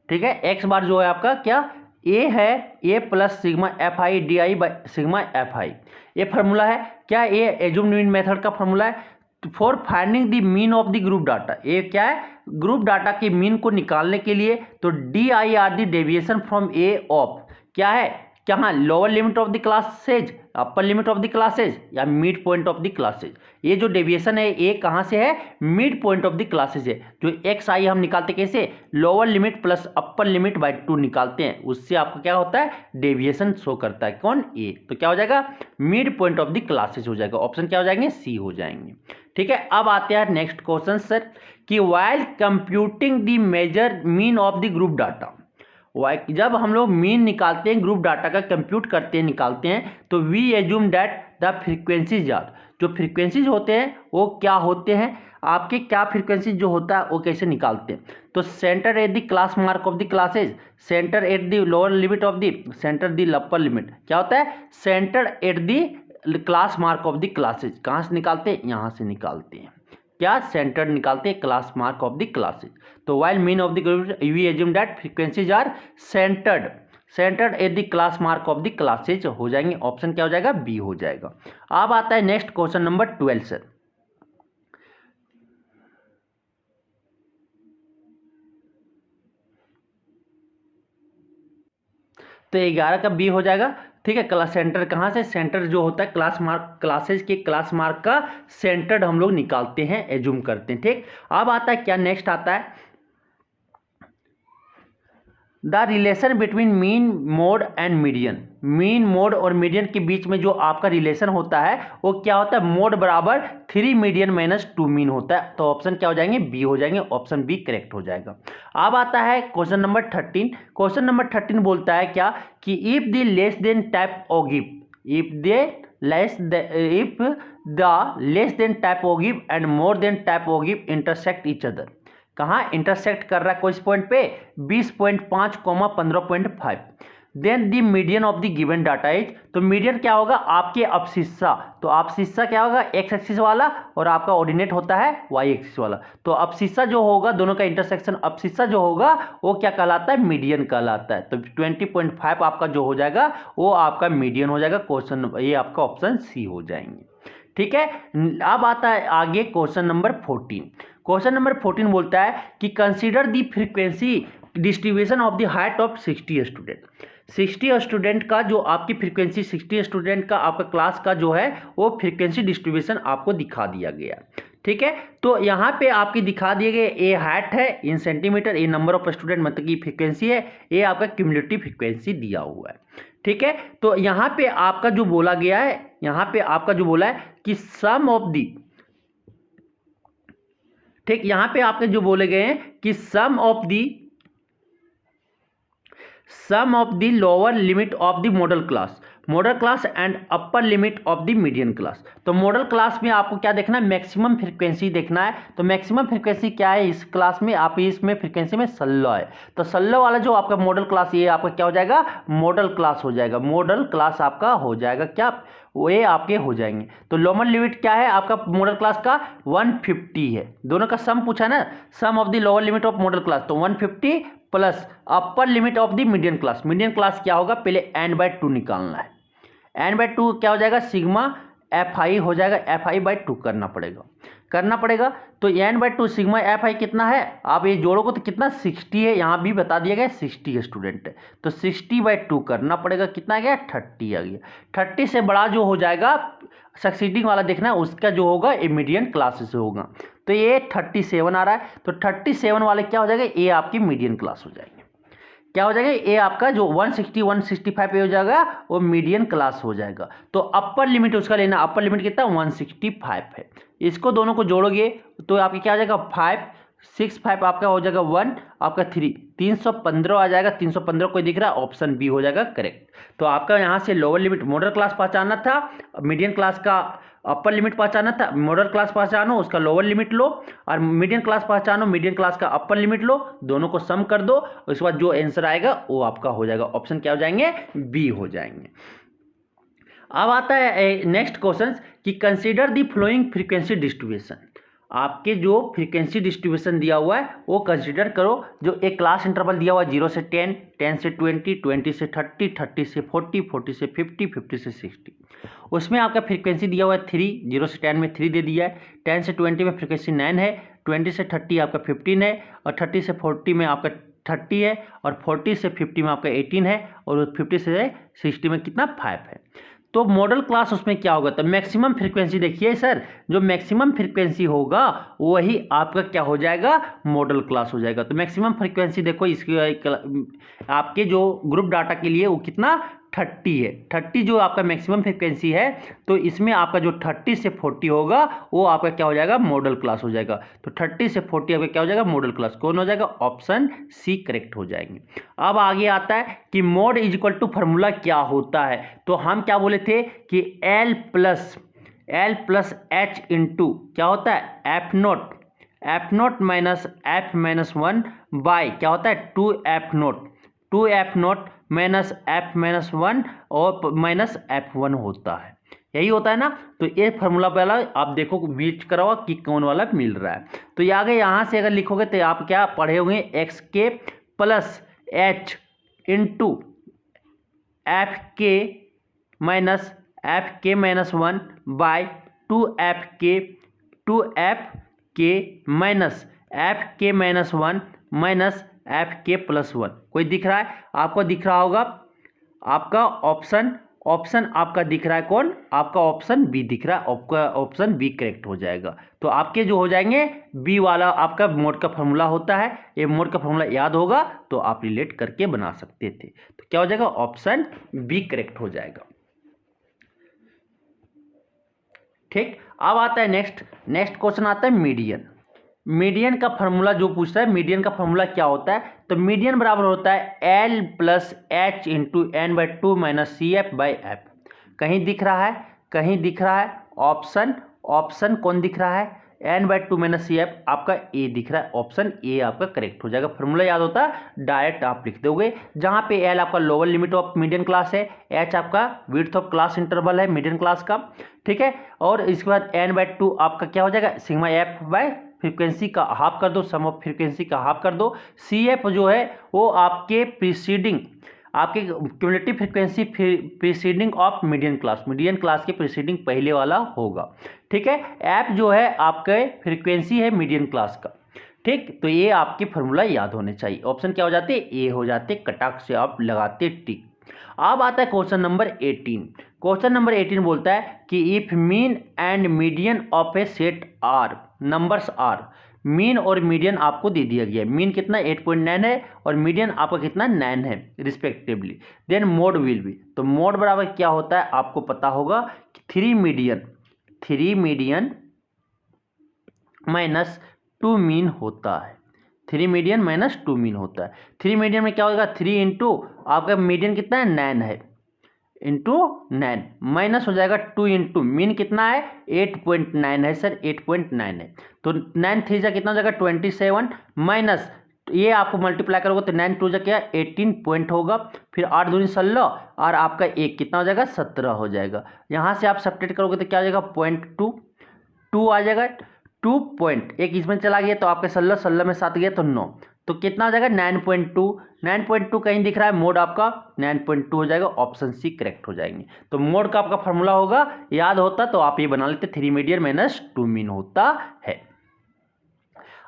ठीक है, एक्स बार जो है आपका क्या ए है, A plus sigma F I D I by sigma F I, ये formula है क्या, ये एज्यूम्ड मीन मेथड का फार्मूला है for finding the mean of the group data. ये क्या है, ग्रुप डाटा के मीन को निकालने के लिए, तो D I are the deviation from A of क्या है, क्या lower limit of the classes, upper limit of the classes या mid point of the classes. ये जो डेविएशन है ये कहाँ से है, mid point of the classes है। जो एक्स आई हम निकालते कैसे, lower limit plus upper limit by 2 निकालते हैं, उससे आपको क्या होता है, डेविएशन शो करता है कौन, ए। तो क्या हो जाएगा, mid point of the classes हो जाएगा, ऑप्शन क्या हो जाएंगे, सी हो जाएंगे। ठीक है, अब आते हैं नेक्स्ट क्वेश्चन सर कि while computing the major mean of the group data, जब हम लोग मीन निकालते हैं, ग्रुप डाटा का कंप्यूट करते हैं, निकालते हैं, तो we assume that the frequencies are, जो फ्रीक्वेंसीज होते हैं वो क्या होते हैं आपके, क्या फ्रीक्वेंसी जो होता है वो कैसे निकालते हैं, तो centre at the class mark of the classes, centre at the lower limit of the, centre the upper limit, क्या होता है, centre at the class mark of the classes, कहाँ से निकालते हैं, यहाँ से निकालते हैं, क्या सेंटर निकालते हैं class mark of the classes. तो while mean of the group we assume that frequencies are centred at the class mark of the classes हो जाएंगे, ऑप्शन क्या हो जाएगा, बी हो जाएगा। अब आता है नेक्स्ट क्वेश्चन नंबर 12 सर, तो 11 का बी हो जाएगा। ठीक है, क्लास सेंटर कहाँ से, सेंटर जो होता है क्लास मार्क, क्लासेज के क्लास मार्क का सेंटर हम लोग निकालते हैं, एज्यूम करते हैं। ठीक, अब आता है क्या, नेक्स्ट आता है the relation between mean mode and median. Mean mode और मीडियन के बीच में जो आपका रिलेशन होता है वो क्या होता है, मोड बराबर 3 मीडियन माइनस 2 मीन होता है। तो ऑप्शन क्या हो जाएंगे, बी हो जाएंगे, ऑप्शन बी करेक्ट हो जाएगा। अब आता है क्वेश्चन नंबर 13। क्वेश्चन नंबर 13 बोलता है क्या कि if the less than type ogive, if the less than type ogive and more than type ogive intersect each other, कहाँ इंटरसेक्ट कर रहा है, कोई पॉइंट पे 20.5, 15.5, then the median of the given data is, तो median क्या होगा आपके अबसिस्सा, तो अबसिस्सा क्या होगा, एक्स एक्सिस वाला और आपका ऑर्डिनेट होता है वाई एक्सिस वाला, तो अबसिस्सा जो होगा दोनों का इंटरसेक्शन अबसिस्सा जो होगा वो क्या कहलाता है, मीडियन कहलाता है। तो 20.5 आपका जो हो जाएगा वो आपका मीडियन हो जाएगा, क्वेश्चन ये आपका ऑप्शन सी हो जाएंगे। ठीक है, अब आता है आगे क्वेश्चन नंबर 14। क्वेश्चन नंबर 14 बोलता है कि consider the frequency distribution of the height of 60 student. 60 student का जो आपकी फ्रीक्वेंसी, 60 स्टूडेंट का आपका क्लास का जो है वो फ्रीक्वेंसी डिस्ट्रीब्यूशन आपको दिखा दिया गया। ठीक है, तो यहाँ पे आपकी दिखा दिए गए, ए हाइट है इन centimetre, A number of student मतलब की फ्रीक्वेंसी है, ये आपका क्यूमुलेटिव फ्रीक्वेंसी दिया हुआ है। ठीक है, तो यहाँ पे आपका जो बोला गया है, यहाँ पे आपका जो बोला है कि सम ऑफ दी, ठीक, यहां पे आपने जो बोले गए हैं कि sum of the lower limit of the modal class and upper limit of the median class. तो मॉडल क्लास में आपको क्या देखना है, मैक्सिमम फ्रीक्वेंसी देखना है। तो मैक्सिमम फ्रीक्वेंसी क्या है इस क्लास में, आप इसमें फ्रीक्वेंसी में 16 है, तो 16 वाला जो आपका मॉडल क्लास ये आपका क्या हो जाएगा, मॉडल क्लास हो जाएगा, मॉडल क्लास आपका हो जाएगा क्या, वो आपके हो जाएंगे। तो लोअर लिमिट क्या है आपका मॉडल क्लास का 150 है, दोनों का सम पूछा ना, sum of the lower limit of modal class, तो 150 plus upper limit of the median class. Median class क्या होगा, पहले n/2 निकालना है, n/2 क्या हो जाएगा, सिग्मा एफ आई हो जाएगा, एफ आई बाई 2 करना पड़ेगा। करना पड़ेगा। तो n/2 सिग्मा एफ आई कितना है, आप ये जोड़ोगे तो कितना 60 है, यहाँ भी बता दिया गया 60 है स्टूडेंट। तो 60/2 करना पड़ेगा, कितना आ गया 30 आ गया। 30 से बड़ा जो हो जाएगा सक्सीडिंग वाला देखना है, उसका जो होगा ये मीडियन क्लास से होगा। तो ये 37 आ रहा है, तो 37 वाले क्या हो जाएगा, ये आपकी मीडियन क्लास हो जाएगी। क्या हो जाएगा, ये आपका जो 160 165 पे हो जाएगा वो मीडियन क्लास हो जाएगा। तो अपर लिमिट उसका लेना, अपर लिमिट कितना 165 है। इसको दोनों को जोड़ोगे तो आपके क्या हो जाएगा 5 6 5 आपका हो जाएगा 1 आपका 3 315 आ जाएगा। 315 कोई दिख रहा है, ऑप्शन बी हो जाएगा करेक्ट। तो आपका यहाँ से लोअर लिमिट मॉडल क्लास पहचानना था, मीडियन क्लास का अपर लिमिट पहचाना था, मॉडल क्लास पहचानो उसका लोअर लिमिट लो, और मीडियन क्लास पहचानो मीडियन क्लास का अपर लिमिट लो, दोनों को सम कर दो, उसके बाद जो आंसर आएगा वो आपका हो जाएगा, ऑप्शन क्या हो जाएंगे बी हो जाएंगे। अब आता है नेक्स्ट क्वेश्चन कि consider the flowing frequency distribution. आपके जो फ्रीक्वेंसी डिस्ट्रीब्यूशन दिया हुआ है वो कंसीडर करो। जो एक क्लास इंटरवल दिया हुआ है 0 से 10, 10 से 20, 20 से 30, 30 से 40, 40 से 50, 50 से 60, उसमें आपका फ्रीक्वेंसी दिया हुआ है 3, 0 से 10 में 3 दे दिया है, 10 से 20 में फ्रीक्वेंसी 9 है, 20 से 30 आपका 15 है, और 30 से 40 में आपका 30 है, और 40 से 50 में आपका 18 है, और 50 से 60 में कितना 5 है। तो मॉडल क्लास उसमें क्या होगा, तो मैक्सिमम फ्रीक्वेंसी देखिए सर, जो मैक्सिमम फ्रीक्वेंसी होगा वही आपका क्या हो जाएगा मॉडल क्लास हो जाएगा। तो मैक्सिमम फ्रीक्वेंसी देखो इसकी आपके जो ग्रुप डाटा के लिए वो कितना 30 है। 30 जो आपका मैक्सिमम फ्रीक्वेंसी है, तो इसमें आपका जो 30 से 40 होगा वो आपका क्या हो जाएगा मॉडल क्लास हो जाएगा। तो 30 से 40 आपका क्या हो जाएगा मॉडल क्लास, कौन हो जाएगा ऑप्शन सी करेक्ट हो जाएंगे। अब आगे आता है कि mode is equal to formula क्या होता है। तो हम क्या बोले थे कि L प्लस H इंटू क्या होता है F note minus F minus 1 by क्या होता है 2f0 माइनस एफ माइनस 1 और माइनस f1 होता है, यही होता है ना। तो ये फार्मूला पहला आप देखो बीच कराओ कि कौन वाला मिल रहा है। तो ये आगे यहाँ से अगर लिखोगे तो आप क्या पढ़े होंगे एक्स के प्लस एच इंटू एफ के माइनस 1 बाय 2f के माइनस एफ के माइनस 1 माइनस एफ के प्लस 1। कोई दिख रहा है आपको, दिख रहा होगा आपका ऑप्शन आपका दिख रहा है कौन, आपका ऑप्शन बी दिख रहा है, आपका ऑप्शन बी करेक्ट हो जाएगा। तो आपके जो हो जाएंगे बी वाला आपका मोड का फॉर्मूला होता है, ये मोड का फॉर्मूला याद होगा तो आप रिलेट करके बना सकते थे। तो क्या हो जाएगा ऑप्शन बी करेक्ट हो जाएगा। ठीक, अब आता है नेक्स्ट क्वेश्चन आता है मीडियन का फॉर्मूला जो पूछता है, मीडियन का फॉर्मूला क्या होता है। तो मीडियन बराबर होता है L plus H into n/2 minus C F by F. कहीं दिख रहा है ऑप्शन कौन दिख रहा है n/2 माइनस सी एफ, आपका ए दिख रहा है, ऑप्शन ए आपका करेक्ट हो जाएगा। फॉर्मूला याद होता है डायरेक्ट आप लिख दोगे, जहाँ पे L आपका lower limit of median class है, H आपका विड्थ ऑफ क्लास इंटरवल है मीडियन क्लास का, ठीक है। और इसके बाद n/2 आपका क्या हो जाएगा सिग्मा एफ बाय फ्रीक्वेंसी का हाफ कर दो, सम ऑफ फ्रीक्वेंसी का हाफ कर दो। सी एफ जो है वो आपके आपके cumulative frequency preceding of median class के प्रीसीडिंग पहले वाला होगा, ठीक है। एफ जो है आपके फ्रीक्वेंसी है मीडियन क्लास का, ठीक। तो ये आपके फॉर्मूला याद होने चाहिए, ऑप्शन क्या हो जाते ए हो जाते, कटाक से आप लगाते टिक। अब आता है क्वेश्चन नंबर 18। क्वेश्चन नंबर 18 बोलता है कि if mean and median of a set are numbers are, mean और मीडियन आपको दे दिया गया है, मीन कितना 8.9 है और मीडियन आपका कितना 9 है respectively, then mode will be. तो मोड बराबर क्या होता है आपको पता होगा कि 3 मीडियन माइनस 2 मीन होता है, 3 मीडियन माइनस 2 मीन होता है। 3 मीडियन में क्या होगा 3 इंटू आपका मीडियन कितना है 9 है, इंटू 9 माइनस हो जाएगा 2 इंटू मीन कितना है 8.9 है सर, 8.9 है। तो 9 3 जा कितना हो जाएगा 27 माइनस ये आपको मल्टीप्लाई करोगे तो 9 2 जा क्या 18 पॉइंट होगा, फिर 8 दूनी 16 और आपका 1 कितना हो जाएगा 17 हो जाएगा। यहाँ से आप सब्ट्रैक्ट करोगे तो क्या हो जाएगा 0.2 आ जाएगा, 2 पॉइंट एक इसमें चला गया तो आपके 16 में 7 गया तो 9, तो कितना हो जाएगा 9.2। 9.2 कहीं दिख रहा है, मोड आपका 9.2 हो जाएगा, ऑप्शन सी करेक्ट हो जाएंगे। तो मोड का आपका फॉर्मूला होगा, याद होता तो आप ये बना लेते, 3 मीडियन माइनस 2 मीन होता है।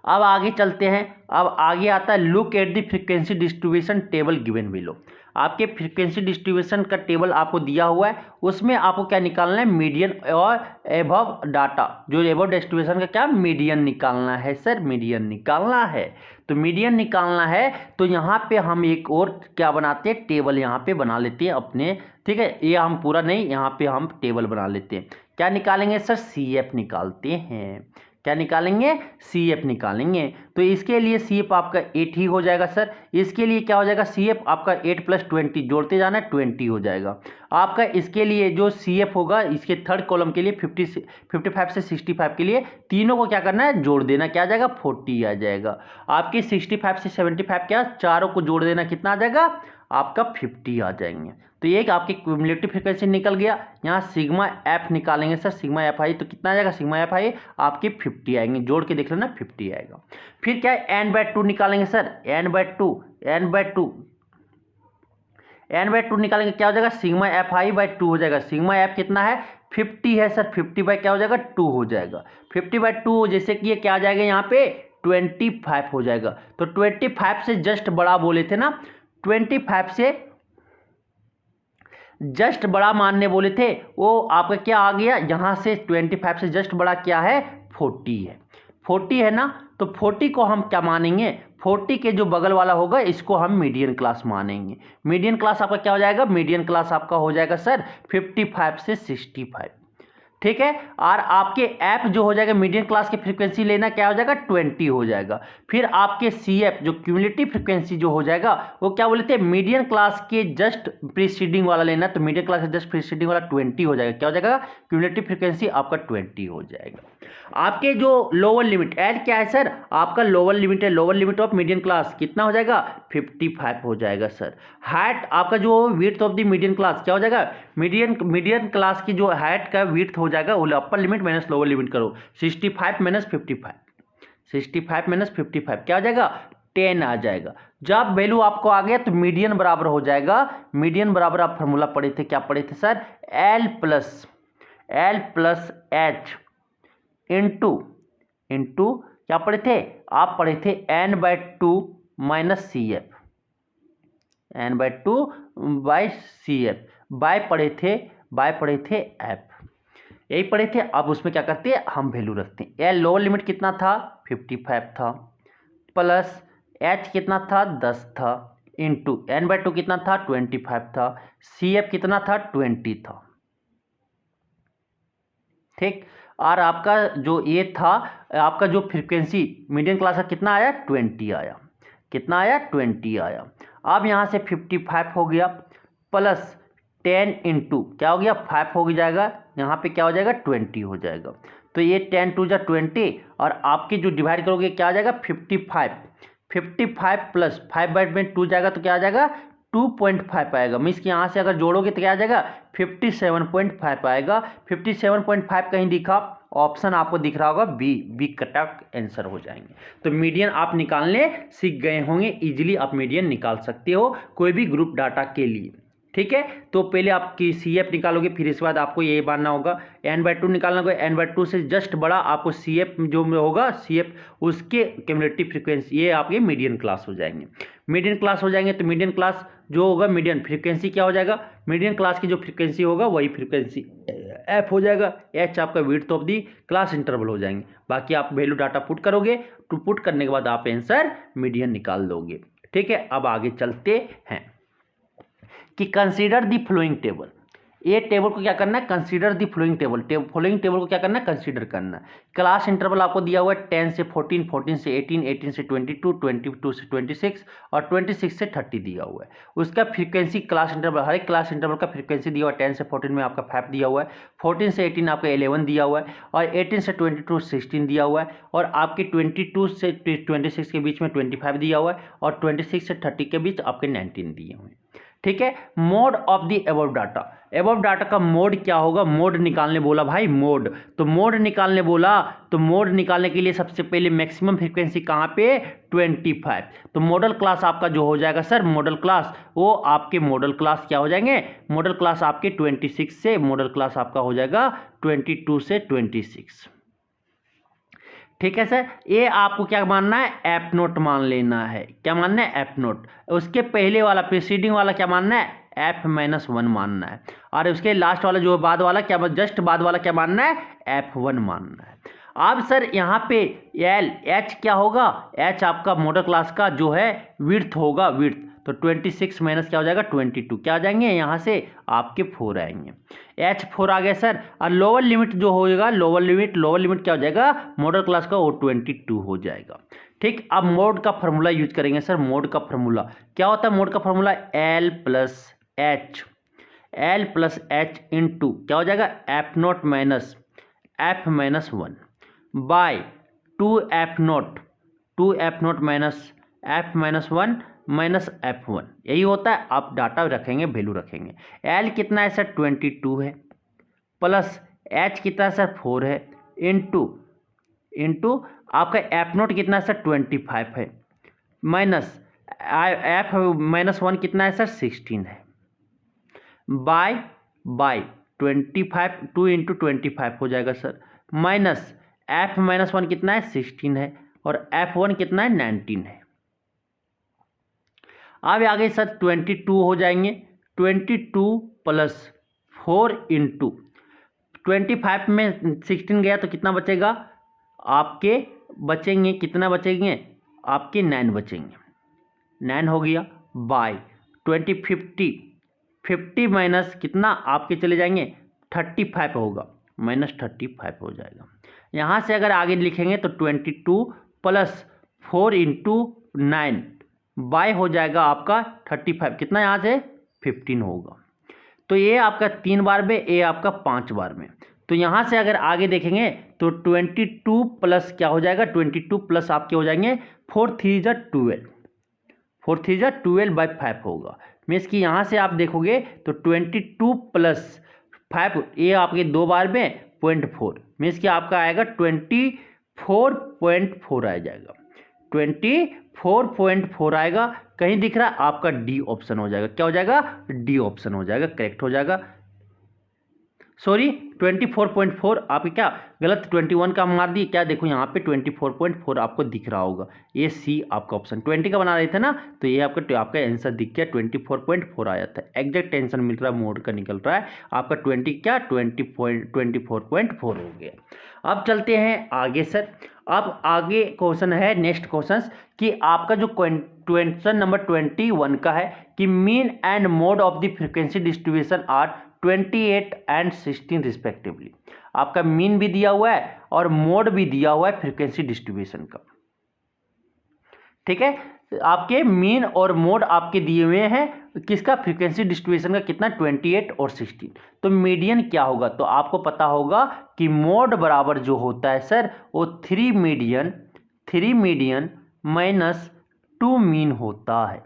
अब आगे चलते हैं। अब आगे आता है look at the frequency distribution table given below. आपके फ्रीक्वेंसी डिस्ट्रीब्यूशन का टेबल आपको दिया हुआ है, उसमें आपको क्या निकालना है, मीडियन और एबव डाटा, जो एबव डिस्ट्रीब्यूशन का क्या मीडियन निकालना है सर, मीडियन निकालना है। तो मीडियन निकालना है तो यहाँ पे हम एक और क्या बनाते हैं, टेबल यहाँ पे बना लेते हैं अपने, ठीक है। ये हम पूरा नहीं, यहाँ पे हम टेबल बना लेते हैं। क्या निकालेंगे सर, CF निकालते हैं। क्या निकालेंगे, CF निकालेंगे। तो इसके लिए CF आपका 8 ही हो जाएगा सर। इसके लिए क्या हो जाएगा, CF आपका 8 + 20 जोड़ते जाना है, 20 हो जाएगा आपका। इसके लिए जो CF होगा इसके थर्ड कॉलम के लिए 55 से 65 के लिए तीनों को क्या करना है, जोड़ देना, क्या आ जाएगा 40 आ जाएगा। आपके 65 से 75 क्या, चारों को जोड़ देना, कितना आ जाएगा आपका 50 आ जाएंगे। तो ये आपकी क्यूमुलेटिव फ्रीक्वेंसी निकल गया। यहाँ सिग्मा एफ निकालेंगे सर, सिग्मा एफ आई तो कितना आ जाएगा, सिग्मा एफ आई आपके 50 आएंगे, जोड़ के देख लेना 50 आएगा। फिर क्या है, n/2 निकालेंगे सर, n/2 निकालेंगे, क्या हो जाएगा, सिग्मा एफ आई बाई 2 हो जाएगा। सिग्मा एफ कितना है, 50 है सर, 50 बाई क्या हो जाएगा 2 हो जाएगा। 50/2 जैसे कि ये क्या आ जाएगा यहाँ पे 25 हो जाएगा। तो 25 से जस्ट बड़ा बोले थे ना, 25 से जस्ट बड़ा मानने बोले थे, वो आपका क्या आ गया, यहाँ से 25 से जस्ट बड़ा क्या है 40 है। 40 है ना, तो 40 को हम क्या मानेंगे, 40 के जो बगल वाला होगा इसको हम मीडियन क्लास मानेंगे। मीडियन क्लास आपका क्या हो जाएगा, मीडियन क्लास आपका हो जाएगा सर 55 से 65, ठीक है। और आपके ऐप जो हो जाएगा मीडियन क्लास की फ्रीक्वेंसी लेना, क्या हो जाएगा 20 हो जाएगा। फिर आपके CF जो क्यूमुलेटिव फ्रीक्वेंसी जो हो जाएगा वो क्या बोले थे, मीडियन क्लास के जस्ट प्रीसीडिंग वाला लेना, तो मीडियन क्लास के जस्ट प्रीसीडिंग वाला 20 हो जाएगा। क्या हो जाएगा, क्यूमुलेटिव फ्रीक्वेंसी आपका 20 हो जाएगा। आपके जो लोअर लिमिट एड क्या है सर, आपका लोअर लिमिट है, lower limit of median class कितना हो जाएगा 55 हो जाएगा सर। हाइट आपका जो width of the median class क्या हो जाएगा, मीडियन क्लास की जो हाइट का विड्थ हो जाएगा वो upper limit minus lower limit करो, 65 माइनस 55, 65 माइनस 55 क्या हो जाएगा 10 आ जाएगा। जब वैल्यू आपको आ गया तो मीडियन बराबर हो जाएगा, मीडियन बराबर आप फॉर्मूला पढ़े थे, क्या पढ़े थे sir, L plus H into क्या पढ़े थे, आप पढ़े थे n/2 minus CF, n/2 by CF, by पढ़े थे F, यही पढ़े थे। अब उसमें क्या करते हैं, हम वैल्यू रखते हैं। L लोअर लिमिट कितना था 55 था, प्लस H कितना था 10 था, इंटू n/2 कितना था 25 था, CF कितना था 20 था, ठीक। और आपका जो ये था, आपका जो फ्रीक्वेंसी मीडियन क्लास का कितना आया 20 आया, कितना आया 20 आया। अब यहाँ से 55 हो गया, प्लस 10 इंटू क्या हो गया 5 हो जाएगा, यहाँ पे क्या हो जाएगा 20 हो जाएगा। तो ये 10 2 जा 20, और आपकी जो डिवाइड करोगे क्या आ जाएगा 55 प्लस 5/2 जाएगा तो क्या आ जाएगा 2.5 आएगा। मीन्स कि यहाँ से अगर जोड़ोगे तो क्या आ जाएगा 57.5 आएगा। 57.5 कहीं दिखा, ऑप्शन आपको दिख रहा होगा बी करेक्ट आंसर हो जाएंगे। तो मीडियन आप निकालने सीख गए होंगे, इजीली आप मीडियन निकाल सकते हो कोई भी ग्रुप डाटा के लिए, ठीक है। तो पहले आपकी CF निकालोगे, फिर इसके बाद आपको ये मानना होगा n/2 निकालना होगा, n/2 से जस्ट बड़ा आपको CF जो होगा CF उसके क्यूमुलेटिव फ्रीक्वेंसी, ये आपके मीडियन क्लास हो जाएंगे। मीडियन क्लास हो जाएंगे तो मीडियन क्लास जो होगा, मीडियन फ्रीक्वेंसी क्या हो जाएगा, मीडियन क्लास की जो फ्रीक्वेंसी होगा वही फ्रीक्वेंसी F हो जाएगा। H आपका width of the class interval हो जाएंगे। बाकी आप वैल्यू डाटा पुट करोगे, तो पुट करने के बाद आप आंसर मीडियन निकाल दोगे, ठीक है। अब आगे चलते हैं कि कंसीडर द फ्लोइंग टेबल। ये टेबल को क्या करना है, consider the following table, following table को क्या करना है, कंसीडर करना है। क्लास इंटरवल आपको दिया हुआ है 10 से 14, 14 से 18, 18 से 22, 22 से 26 और 26 से 30 दिया हुआ है। उसका फ्रीक्वेंसी क्लास इंटरवल, हर एक क्लास इंटरवल का फ्रीक्वेंसी दिया हुआ है। 10 से 14 में आपका 5 दिया हुआ है, 14 से 18 आपका 11 दिया हुआ है, और 18 से 22 16 दिया हुआ है, और आपके 22 से 26 के बीच में 25 दिया हुआ है, और 26 से 30 के बीच आपके 19 दिए हुए हैं, ठीक है। Mode of the above data, above data का मोड क्या होगा, मोड निकालने बोला भाई, मोड। तो मोड निकालने बोला, तो मोड निकालने के लिए सबसे पहले मैक्सिमम फ्रीक्वेंसी कहाँ पे, 25। तो मॉडल क्लास आपका जो हो जाएगा सर, मॉडल क्लास, वो आपके मॉडल क्लास क्या हो जाएंगे, मॉडल क्लास आपके 26 से, मॉडल क्लास आपका हो जाएगा 22 से 26। ठीक है सर। ये आपको क्या मानना है, एफ नोट मान लेना है। क्या मानना है, एफ नोट। उसके पहले वाला प्रीसीडिंग वाला क्या मानना है, F-1 मानना है। और उसके लास्ट वाला जो बाद वाला क्या, जस्ट बाद वाला क्या मानना है, F1 मानना है। अब सर यहाँ पे H क्या होगा, H आपका मॉडल क्लास का जो है विड्थ होगा, विड्थ। तो 26 माइनस क्या हो जाएगा, 22। क्या आ जाएंगे यहाँ से आपके 4 आएंगे। H4 आ गया सर। और लोअर लिमिट जो होगा, लोअर लिमिट क्या हो जाएगा, मॉडल क्लास का, वो 22 हो जाएगा। ठीक। अब मोड का फॉर्मूला यूज करेंगे सर। मोड का फॉर्मूला क्या होता है, मोड का formula L plus H into क्या हो जाएगा, F0 minus F-1 bye 2F0 minus F-1 minus F1। यही होता है। आप डाटा रखेंगे, वैल्यू रखेंगे। L कितना है सर, 22 है, प्लस H कितना है सर, 4 है, इंटू आपका F0 कितना है सर, 25 है, माइनस F-1 कितना है सर, 16 है, बाय 25, 2 इंटू 25 हो जाएगा सर, माइनस F-1 कितना है, 16 है, और F1 कितना है, 19 है। अब आगे सर 22 हो जाएंगे, 22 प्लस 4 इंटू 25 में 16 गया तो कितना बचेगा आपके, बचेंगे कितना बचेंगे आपके, 9 बचेंगे, 9 हो गया, बाय 50 माइनस कितना आपके चले जाएंगे, 35 होगा, माइनस 35 हो जाएगा। यहाँ से अगर आगे लिखेंगे तो 22 प्लस 4 इंटू 9 बाय हो जाएगा आपका 35, कितना यहाँ से 15 होगा। तो ये आपका 3 बार में, ये आपका 5 बार में। तो यहाँ से अगर आगे देखेंगे तो 22 प्लस क्या हो जाएगा, 22 प्लस आपके हो जाएंगे 4 3 जा 12, 4 3 जा 12 बाई 5 होगा। मीन्स कि यहाँ से आप देखोगे तो 22 प्लस 5, ये आपके 2 बार में 0.4, मीन्स कि आपका आएगा 24.4 आ जाएगा, 24.4 आएगा। कहीं दिख रहा है आपका डी ऑप्शन हो जाएगा, क्या हो जाएगा, डी ऑप्शन हो जाएगा, करेक्ट हो जाएगा। सॉरी 24.4, आप क्या गलत 21 का मार दी, क्या देखो यहाँ पे 24.4 आपको दिख रहा होगा, ये सी आपका ऑप्शन 20 का बना रहे थे ना, तो ये आपका आंसर दिख गया, 24.4 आया था। एग्जैक्ट टेंशन मिल रहा है, मोड का निकल रहा है आपका 24.4 हो गया। अब चलते हैं आगे सर। अब आगे क्वेश्चन है, नेक्स्ट क्वेश्चन कि आपका जो क्वेश्चन नंबर 21 का है कि mean and mode of the frequency distribution are 28 and 16 respectively. आपका मीन भी दिया हुआ है और मोड भी दिया हुआ है फ्रीक्वेंसी डिस्ट्रीब्यूशन का। ठीक है, आपके मीन और मोड आपके दिए हुए हैं, किसका, फ्रीक्वेंसी डिस्ट्रीब्यूशन का, कितना, 28 और 16। तो मीडियन क्या होगा, तो आपको पता होगा कि मोड बराबर जो होता है सर, वो 3 मीडियन माइनस 2 मीन होता है,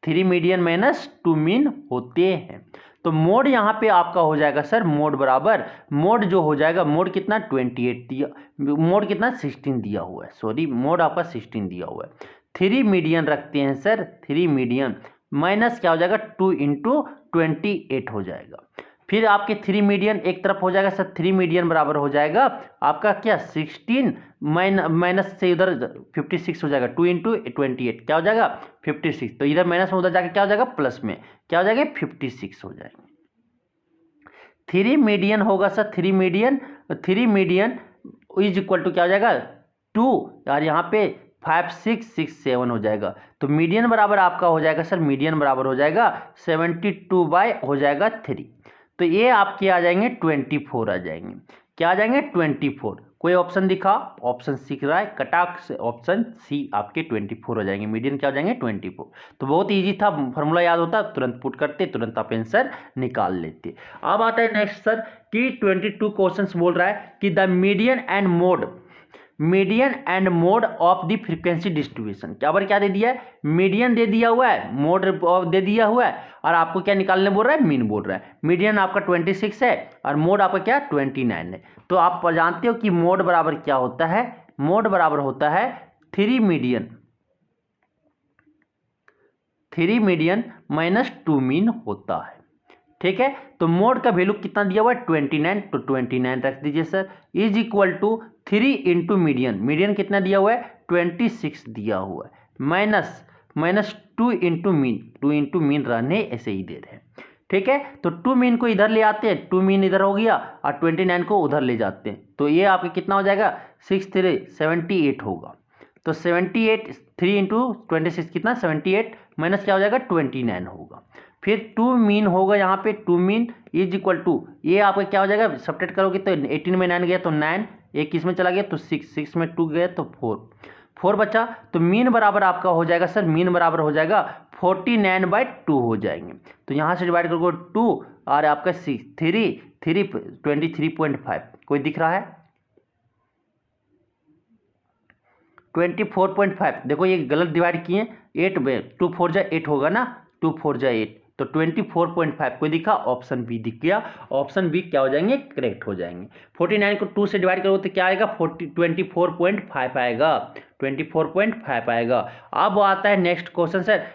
3 मीडियन माइनस 2 मीन होते हैं। तो मोड यहाँ पे आपका हो जाएगा सर, मोड बराबर, मोड जो हो जाएगा, मोड कितना 28 दिया, मोड कितना 16 दिया हुआ है, सॉरी मोड आपका 16 दिया हुआ है। 3 मीडियन रखते हैं सर, 3 मीडियन माइनस क्या हो जाएगा, 2 इंटू 28 हो जाएगा। फिर आपके 3 मीडियन एक तरफ हो जाएगा सर, 3 मीडियन बराबर हो जाएगा आपका क्या, 16 माइनस से उधर 56 हो जाएगा, 2 इंटू 28 क्या हो जाएगा 56। तो इधर माइनस में उधर जाकर क्या हो जाएगा, प्लस में क्या हो जाएगा 56 हो जाएंगे। 3 मीडियन होगा sir, 3 median is equal to क्या हो जाएगा 2, और यहाँ पे 5 6 6 7 हो जाएगा। तो मीडियन बराबर आपका हो जाएगा सर, मीडियन बराबर हो जाएगा 72 बाय हो जाएगा 3। तो ये आपके आ जाएंगे 24 आ जाएंगे, क्या आ जाएंगे 24। कोई ऑप्शन दिखा, ऑप्शन सीख रहा है, कटाक से ऑप्शन सी आपके 24 हो जाएंगे, मीडियन क्या हो जाएंगे 24। तो बहुत इजी था, फॉर्मूला याद होता, तुरंत पुट करते, तुरंत आप आंसर निकाल लेते। अब आता है नेक्स्ट सर कि 22 क्वेश्चंस बोल रहा है कि the median and mode median and mode of the frequency distribution. क्या बार क्या दे दिया है, मीडियन दे दिया हुआ है, मोड दे दिया हुआ है, और आपको क्या निकालने बोल रहा है, मीन बोल रहा है। मीडियन आपका 26 है और मोड आपका क्या 29 है। तो आप जानते हो कि मोड बराबर क्या होता है, मोड बराबर होता है 3 मीडियन माइनस 2 मीन होता है। ठीक है, तो मोड का वैल्यू कितना दिया हुआ है 29, तो 29 रख दीजिए sir, is equal to 3 into median, median कितना दिया हुआ है 26 दिया हुआ है, minus 2 into mean, 2 into mean रहने ऐसे ही दे रहे हैं। ठीक है, तो 2 मीन को इधर ले आते हैं, 2 मीन इधर हो गया और 29 को उधर ले जाते हैं, तो ये आपके कितना हो जाएगा 6 3 78 होगा। तो 78 3 इंटू 26 कितना 78 माइनस क्या हो जाएगा 29 होगा। फिर 2 मीन होगा यहाँ पे, 2 मीन इज इक्वल टू ये आपका क्या हो जाएगा, सब्ट्रैक्ट करोगे तो 18 में 9 गया तो 9, एक किस में चला गया तो 6 में 2 गया तो 4 बचा। तो मीन बराबर आपका हो जाएगा सर, मीन बराबर हो जाएगा 49/2 हो जाएंगे। तो यहाँ से डिवाइड करोगे 2 और आपका 23.5 कोई दिख रहा है 24.5। देखो ये गलत डिवाइड किए, 8 में 2 4 जा 8 होगा ना, 2 4 जा 8, तो 24.5 कोई दिखा, ऑप्शन बी दिख गया। ऑप्शन बी क्या हो जाएंगे, करेक्ट हो जाएंगे। 49 को 2 से डिवाइड करोगे तो क्या आएगा 24.5 आएगा, 24.5 आएगा। अब आता है नेक्स्ट क्वेश्चन सर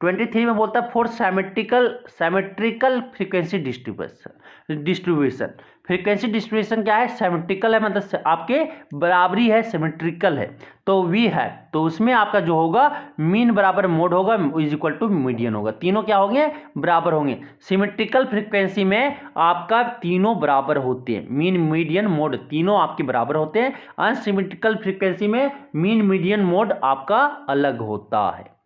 23 में बोलता है for symmetrical frequency distribution. Frequency distribution क्या है, सिमेट्रिकल है, मतलब आपके बराबरी है, सिमेट्रिकल है, तो वी है, तो उसमें आपका जो होगा मीन बराबर मोड होगा इज इक्वल टू मीडियन होगा, तीनों क्या होंगे बराबर होंगे। सिमेट्रिकल फ्रीक्वेंसी में आपका तीनों बराबर होते हैं, मीन मीडियन मोड तीनों आपके बराबर होते हैं। अनसिमेट्रिकल फ्रीक्वेंसी में मीन मीडियन मोड आपका अलग होता है।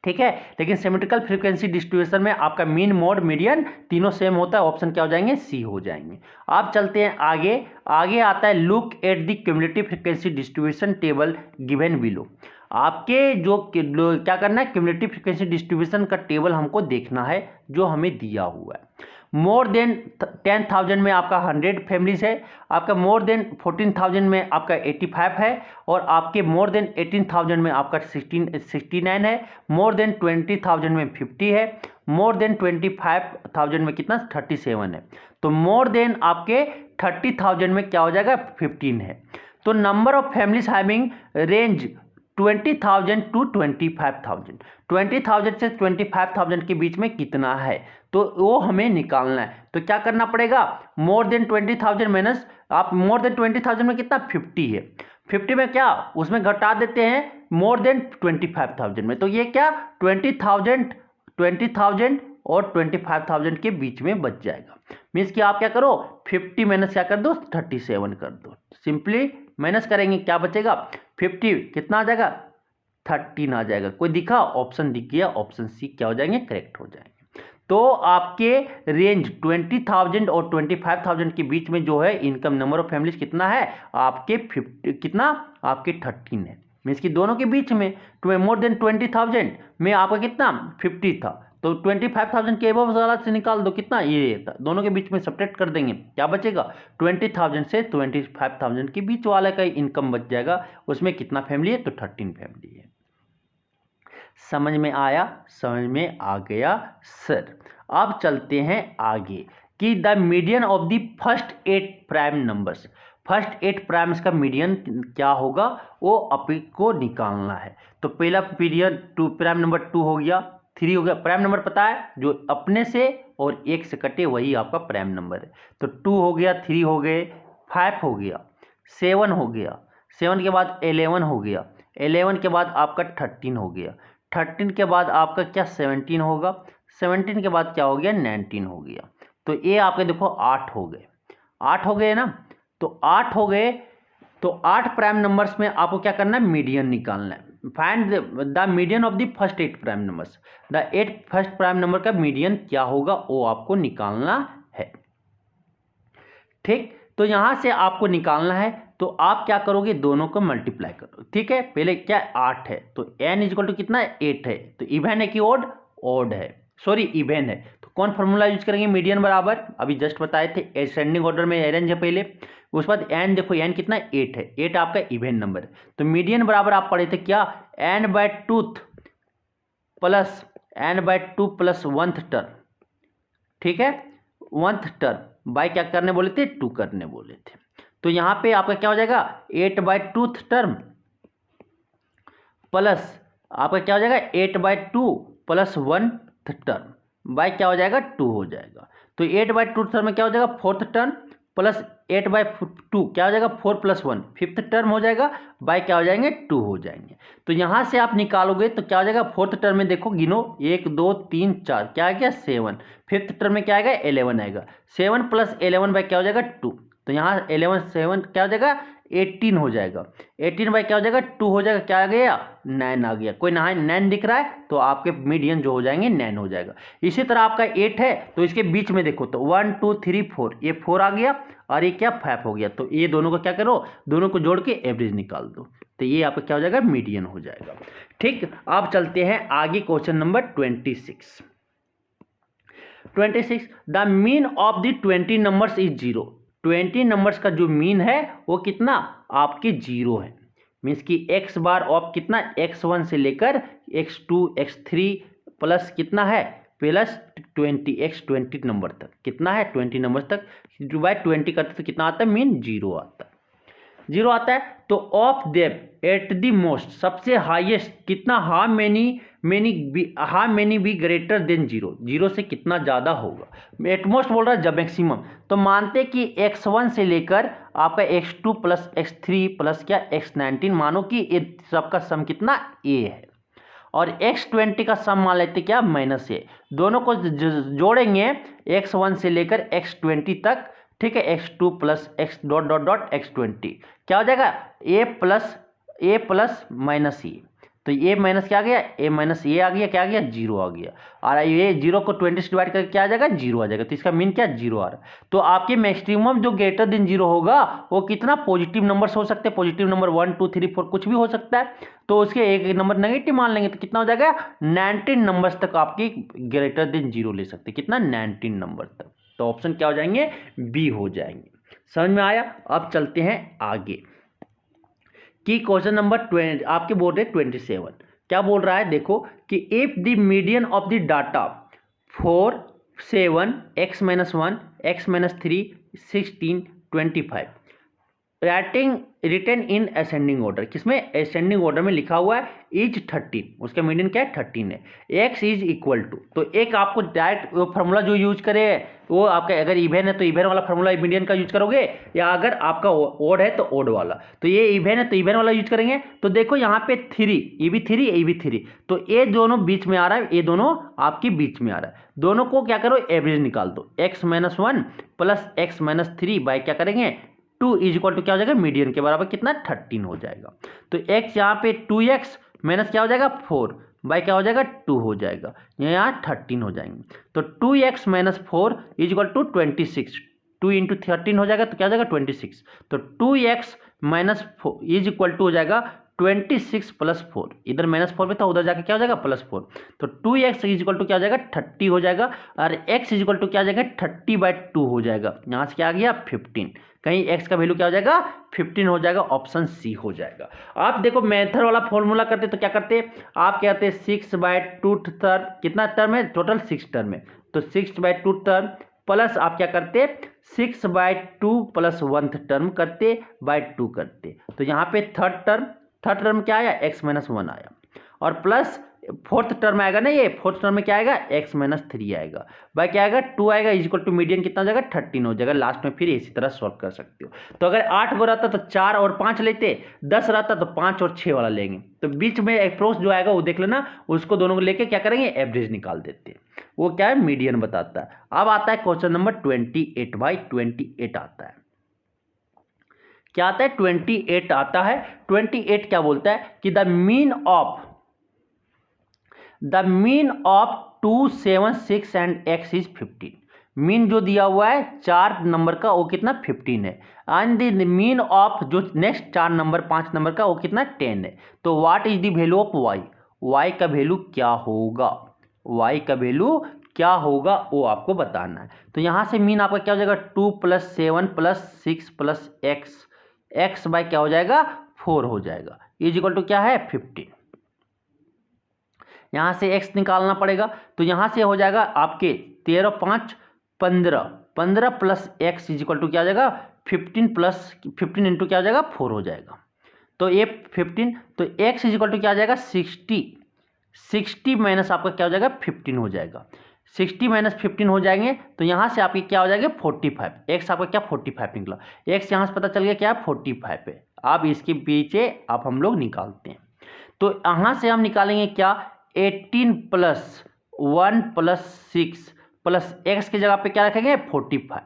ठीक है, लेकिन सिमेट्रिकल फ्रीक्वेंसी डिस्ट्रीब्यूशन में आपका मीन मोड मीडियन तीनों सेम होता है, ऑप्शन क्या हो जाएंगे सी हो जाएंगे। आप चलते हैं आगे, आगे आता है look at the cumulative frequency distribution table given below. आपके जो क्या करना है, क्यूमुलेटिव फ्रीक्वेंसी डिस्ट्रीब्यूशन का टेबल हमको देखना है जो हमें दिया हुआ है। मोर देन 10,000 में आपका 100 फैमिलीज है, आपका मोर देन 14,000 में आपका 85 है, और आपके मोर देन 18,000 में आपका 69 है, मोर देन 20,000 में 50 है, मोर देन 25,000 में कितना 37 है, तो मोर देन आपके 30,000 में क्या हो जाएगा 15 है। तो number of families having range 20,000 to 25,000, 20,000 से 25,000 के बीच में कितना है, तो वो हमें निकालना है। तो क्या करना पड़ेगा, मोर देन 20,000 माइनस, आप मोर देन 20,000 में कितना 50 है, 50 में क्या उसमें घटा देते हैं मोर देन 25,000 में, तो ये क्या 20,000 और 25,000 के बीच में बच जाएगा। मीन्स कि आप क्या करो 50 माइनस क्या कर दो 37 कर दो, सिंपली माइनस करेंगे क्या बचेगा 50 कितना आ जाएगा 13 आ जाएगा। कोई दिखा, ऑप्शन दिख गया, ऑप्शन सी क्या हो जाएंगे करेक्ट हो जाएंगे। तो आपके रेंज 20,000 और 25,000 के बीच में जो है इनकम नंबर ऑफ फैमिलीज कितना है आपके 50 कितना आपके 13 है, मीन्स कि दोनों के बीच में मोर देन 20,000 में आपका कितना 50 था, तो 25,000 के एबव वाला से निकाल दो कितना ये था, दोनों के बीच में सब्ट्रैक्ट कर देंगे क्या बचेगा 20,000 से 25,000 के बीच वाले का इनकम बच जाएगा, उसमें कितना फैमिली है तो 13 फैमिली है। समझ में आया, समझ में आ गया सर। अब चलते हैं आगे कि the median of the first 8 prime numbers, first 8 primes का मीडियन क्या होगा वो आपको निकालना है। तो पहला पीरियड प्राइम नंबर 2 हो गया, 3 हो गया, प्राइम नंबर पता है जो अपने से और 1 से कटे वही आपका प्राइम नंबर है। तो 2 हो गया, 3 हो गए, 5 हो गया, 7 हो गया, 7 के बाद 11 हो गया, 11 के बाद आपका 13 हो गया, 13 के बाद आपका क्या 17 होगा, 17 के बाद क्या हो गया 19 हो गया। तो ये आपके देखो 8 हो गए, 8 हो गए ना, तो 8 हो गए, तो 8 प्राइम नंबर्स में आपको क्या करना है मीडियन निकालना है। Find the median of the first 8 prime numbers, the 8 first prime number का मीडियन क्या होगा वो आपको निकालना है। ठीक, तो यहां से आपको निकालना है, तो आप क्या करोगे दोनों को मल्टीप्लाई करो। ठीक है, पहले क्या 8 है तो n इक्वल टू कितना 8 है, तो इवन है कि ओड, ओड है, सॉरी इवन है, तो कौन फॉर्मूला यूज करेंगे, मीडियन बराबर अभी जस्ट बताए थे, असेंडिंग ऑर्डर में अरेंज है पहले, उसके बाद एन देखो एन कितना 8 है, 8 आपका इवन नंबर है, तो मीडियन बराबर आप पढ़े थे क्या, n/2 plus n/2 plus 1th term, ठीक है, 1th टर्म बाय क्या करने बोले थे, 2 करने बोले थे। तो यहाँ पे आपका क्या हो जाएगा 8/2 टर्म प्लस आपका क्या हो जाएगा 8/2 प्लस 1th टर्म बाय क्या हो जाएगा 2 हो जाएगा। तो 8/2 टर्म में क्या हो जाएगा 4th टर्म प्लस 8/2 क्या हो जाएगा 4 + 1 5th टर्म हो जाएगा, बाय क्या हो जाएंगे 2 हो जाएंगे। तो यहाँ से आप निकालोगे तो क्या हो जाएगा 4th टर्म में देखो गिनो 1 2 3 4 क्या आ गया 7, 5th टर्म में क्या आएगा 11 आएगा, 7 + 11 बाय क्या हो जाएगा 2, तो यहाँ 11 7 क्या हो जाएगा 18 हो जाएगा, 18 बाय क्या हो जाएगा 2 हो जाएगा, क्या आ गया 9 आ गया, कोई 9 दिख रहा है तो आपके मीडियन जो हो जाएंगे 9 हो जाएगा। इसी तरह आपका 8 है तो इसके बीच में देखो तो 1 2 3 4 ये 4 आ गया और ये क्या 5 हो गया, तो ये दोनों को क्या करो दोनों को जोड़ के एवरेज निकाल दो, तो ये आपका क्या हो जाएगा मीडियन हो जाएगा। ठीक, आप चलते हैं आगे question number 26। The mean of the 20 numbers is 0, 20 numbers का जो मीन है वो कितना आपके 0 है, मीन्स कि x बार ऑफ कितना x1 से लेकर x2 x3 प्लस कितना है प्लस 20 x20 नंबर तक, कितना है 20 नंबर तक, बाय 20 करते तो कितना आता है मीन 0 आता है, 0 आता है। तो of them at the most सबसे हाईएस्ट कितना, how many be greater than 0, 0 से कितना ज़्यादा होगा, एट मोस्ट बोल रहा है जब मैक्सिमम, तो मानते कि x1 से लेकर आपका x2 प्लस x3 प्लस क्या x19 मानो कि ये सबका सम कितना a है और x20 का सम मान लेते क्या -a, दोनों को जोड़ेंगे x1 से लेकर x20 तक, ठीक है, x2 plus x dot x20 क्या हो जाएगा a प्लस माइनस ए, तो a माइनस क्या आ गया a माइनस ए आ गया, क्या आ गया 0 आ गया, और ये 0 को 20 से डिवाइड करके क्या आ जाएगा 0 आ जाएगा, तो इसका मीन क्या 0 आ रहा है। तो आपके मैक्सिमम जो ग्रेटर देन 0 होगा वो कितना पॉजिटिव नंबर्स हो सकते हैं, पॉजिटिव नंबर 1 2 3 4 कुछ भी हो सकता है, तो उसके एक नंबर नेगेटिव मान लेंगे तो कितना हो जाएगा 19 नंबर्स तक आपकी ग्रेटर देन 0 ले सकते, कितना 19 नंबर तक, तो ऑप्शन क्या हो जाएंगे बी हो जाएंगे। समझ में आया। अब चलते हैं आगे कि क्वेश्चन नंबर 20 आपके बोर्ड है 27, क्या बोल रहा है देखो कि if the median of the data 4 7 x - 1 x - 3 16 25 written in ascending order, किसमें असेंडिंग ऑर्डर में लिखा हुआ है इज 13, उसका मीडियन क्या है 13 है, x इज इक्वल टू, तो एक आपको डायरेक्ट फार्मूला जो यूज करे वो आपका अगर इवेन है तो इवेन वाला फार्मूला मीडियन का यूज करोगे, या अगर आपका ओड है तो ओड वाला, तो ये इवेन है तो इवेन वाला यूज करेंगे। तो देखो यहाँ पे 3 ये भी 3 ये भी 3, तो ये दोनों बीच में आ रहा है, ये दोनों आपके बीच में आ रहा है, दोनों को क्या करो एवरेज निकाल दो, x - 1 प्लस x - 3 बाय क्या करेंगे 2 इज इक्वल टू क्या हो जाएगा मीडियन के बराबर कितना 13 हो जाएगा, तो x यहाँ पे 2x माइनस क्या हो जाएगा 4 बाय क्या हो जाएगा 2 हो जाएगा, यहाँ 13 हो जाएंगे, तो 2x - 4 इज इक्वल टू 26, 2 × 13 हो जाएगा तो क्या हो जाएगा 26, तो 2x - 4 इज इक्वल टू हो जाएगा 26 + 4, इधर -4 में था उधर जाके क्या हो जाएगा +4, तो 2x इज इक्वल टू क्या हो जाएगा 30 हो जाएगा, और x इज इक्वल टू क्या हो जाएगा 30/2 हो जाएगा, यहाँ से क्या आ गया 15, कहीं x का वैल्यू क्या हो जाएगा 15 हो जाएगा, ऑप्शन सी हो जाएगा। आप देखो मेथड वाला फॉर्मूला करते तो क्या करते आप क्या करते 6/2 टर्म, कितना टर्म है टोटल 6 टर्म है, तो 6/2 टर्म प्लस आप क्या करते 6/2 प्लस 1th टर्म करते बाय 2 करते, तो यहाँ पे थर्ड टर्म क्या आया x - 1 आया, और प्लस 4th टर्म आएगा ना, ये 4th टर्म में क्या आएगा x - 3 आएगा, बाय क्या आएगा 2 आएगा इज इक्वल टू मीडियन कितना हो जाएगा 13 हो जाएगा, लास्ट में फिर इसी तरह सॉल्व कर सकते हो। तो अगर 8 गो रहता तो 4 और 5 लेते, 10 रहता तो 5 और 6 वाला लेंगे, तो बीच में अप्रोच जो आएगा वो देख लेना, उसको दोनों को लेके क्या करेंगे एवरेज निकाल देते, वो क्या है मीडियन बताता है। अब आता है क्वेश्चन नंबर 28 बाई 28 आता है, क्या आता है 28 आता है, 28 क्या बोलता है कि the mean of 2 7 6 and x is 15, mean जो दिया हुआ है 4 नंबर का वो कितना 15 है, एंड द मीन ऑफ जो नेक्स्ट 4 नंबर 5 नंबर का वो कितना 10 है, तो what is the value of y, y का वैल्यू क्या होगा, y का वैल्यू क्या होगा वो आपको बताना है। तो यहाँ से मीन आपका क्या हो जाएगा 2 + 7 + 6 + x बाय क्या हो जाएगा 4 हो जाएगा, इक्वल टू क्या है 15। यहाँ से x निकालना पड़ेगा, तो यहाँ से हो जाएगा आपके 13 × 5 = 15, 15 + x इक्वल टू क्या हो जाएगा 15 + 15 इंटू क्या हो जाएगा 4 हो जाएगा। तो ये 15, तो x इक्वल टू क्या आ जाएगा 60, 60 माइनस आपका क्या हो जाएगा 15 हो जाएगा, 60 माइनस 15 हो जाएंगे, तो यहाँ से आपके क्या हो जाएगा 45, x आपका क्या 45 निकला, x यहाँ से पता चल गया क्या 45 है। अब इसके पीछे आप हम लोग निकालते हैं, तो यहाँ से हम निकालेंगे क्या 18 + 1 + 6 प्लस x की जगह पे क्या रखेंगे 45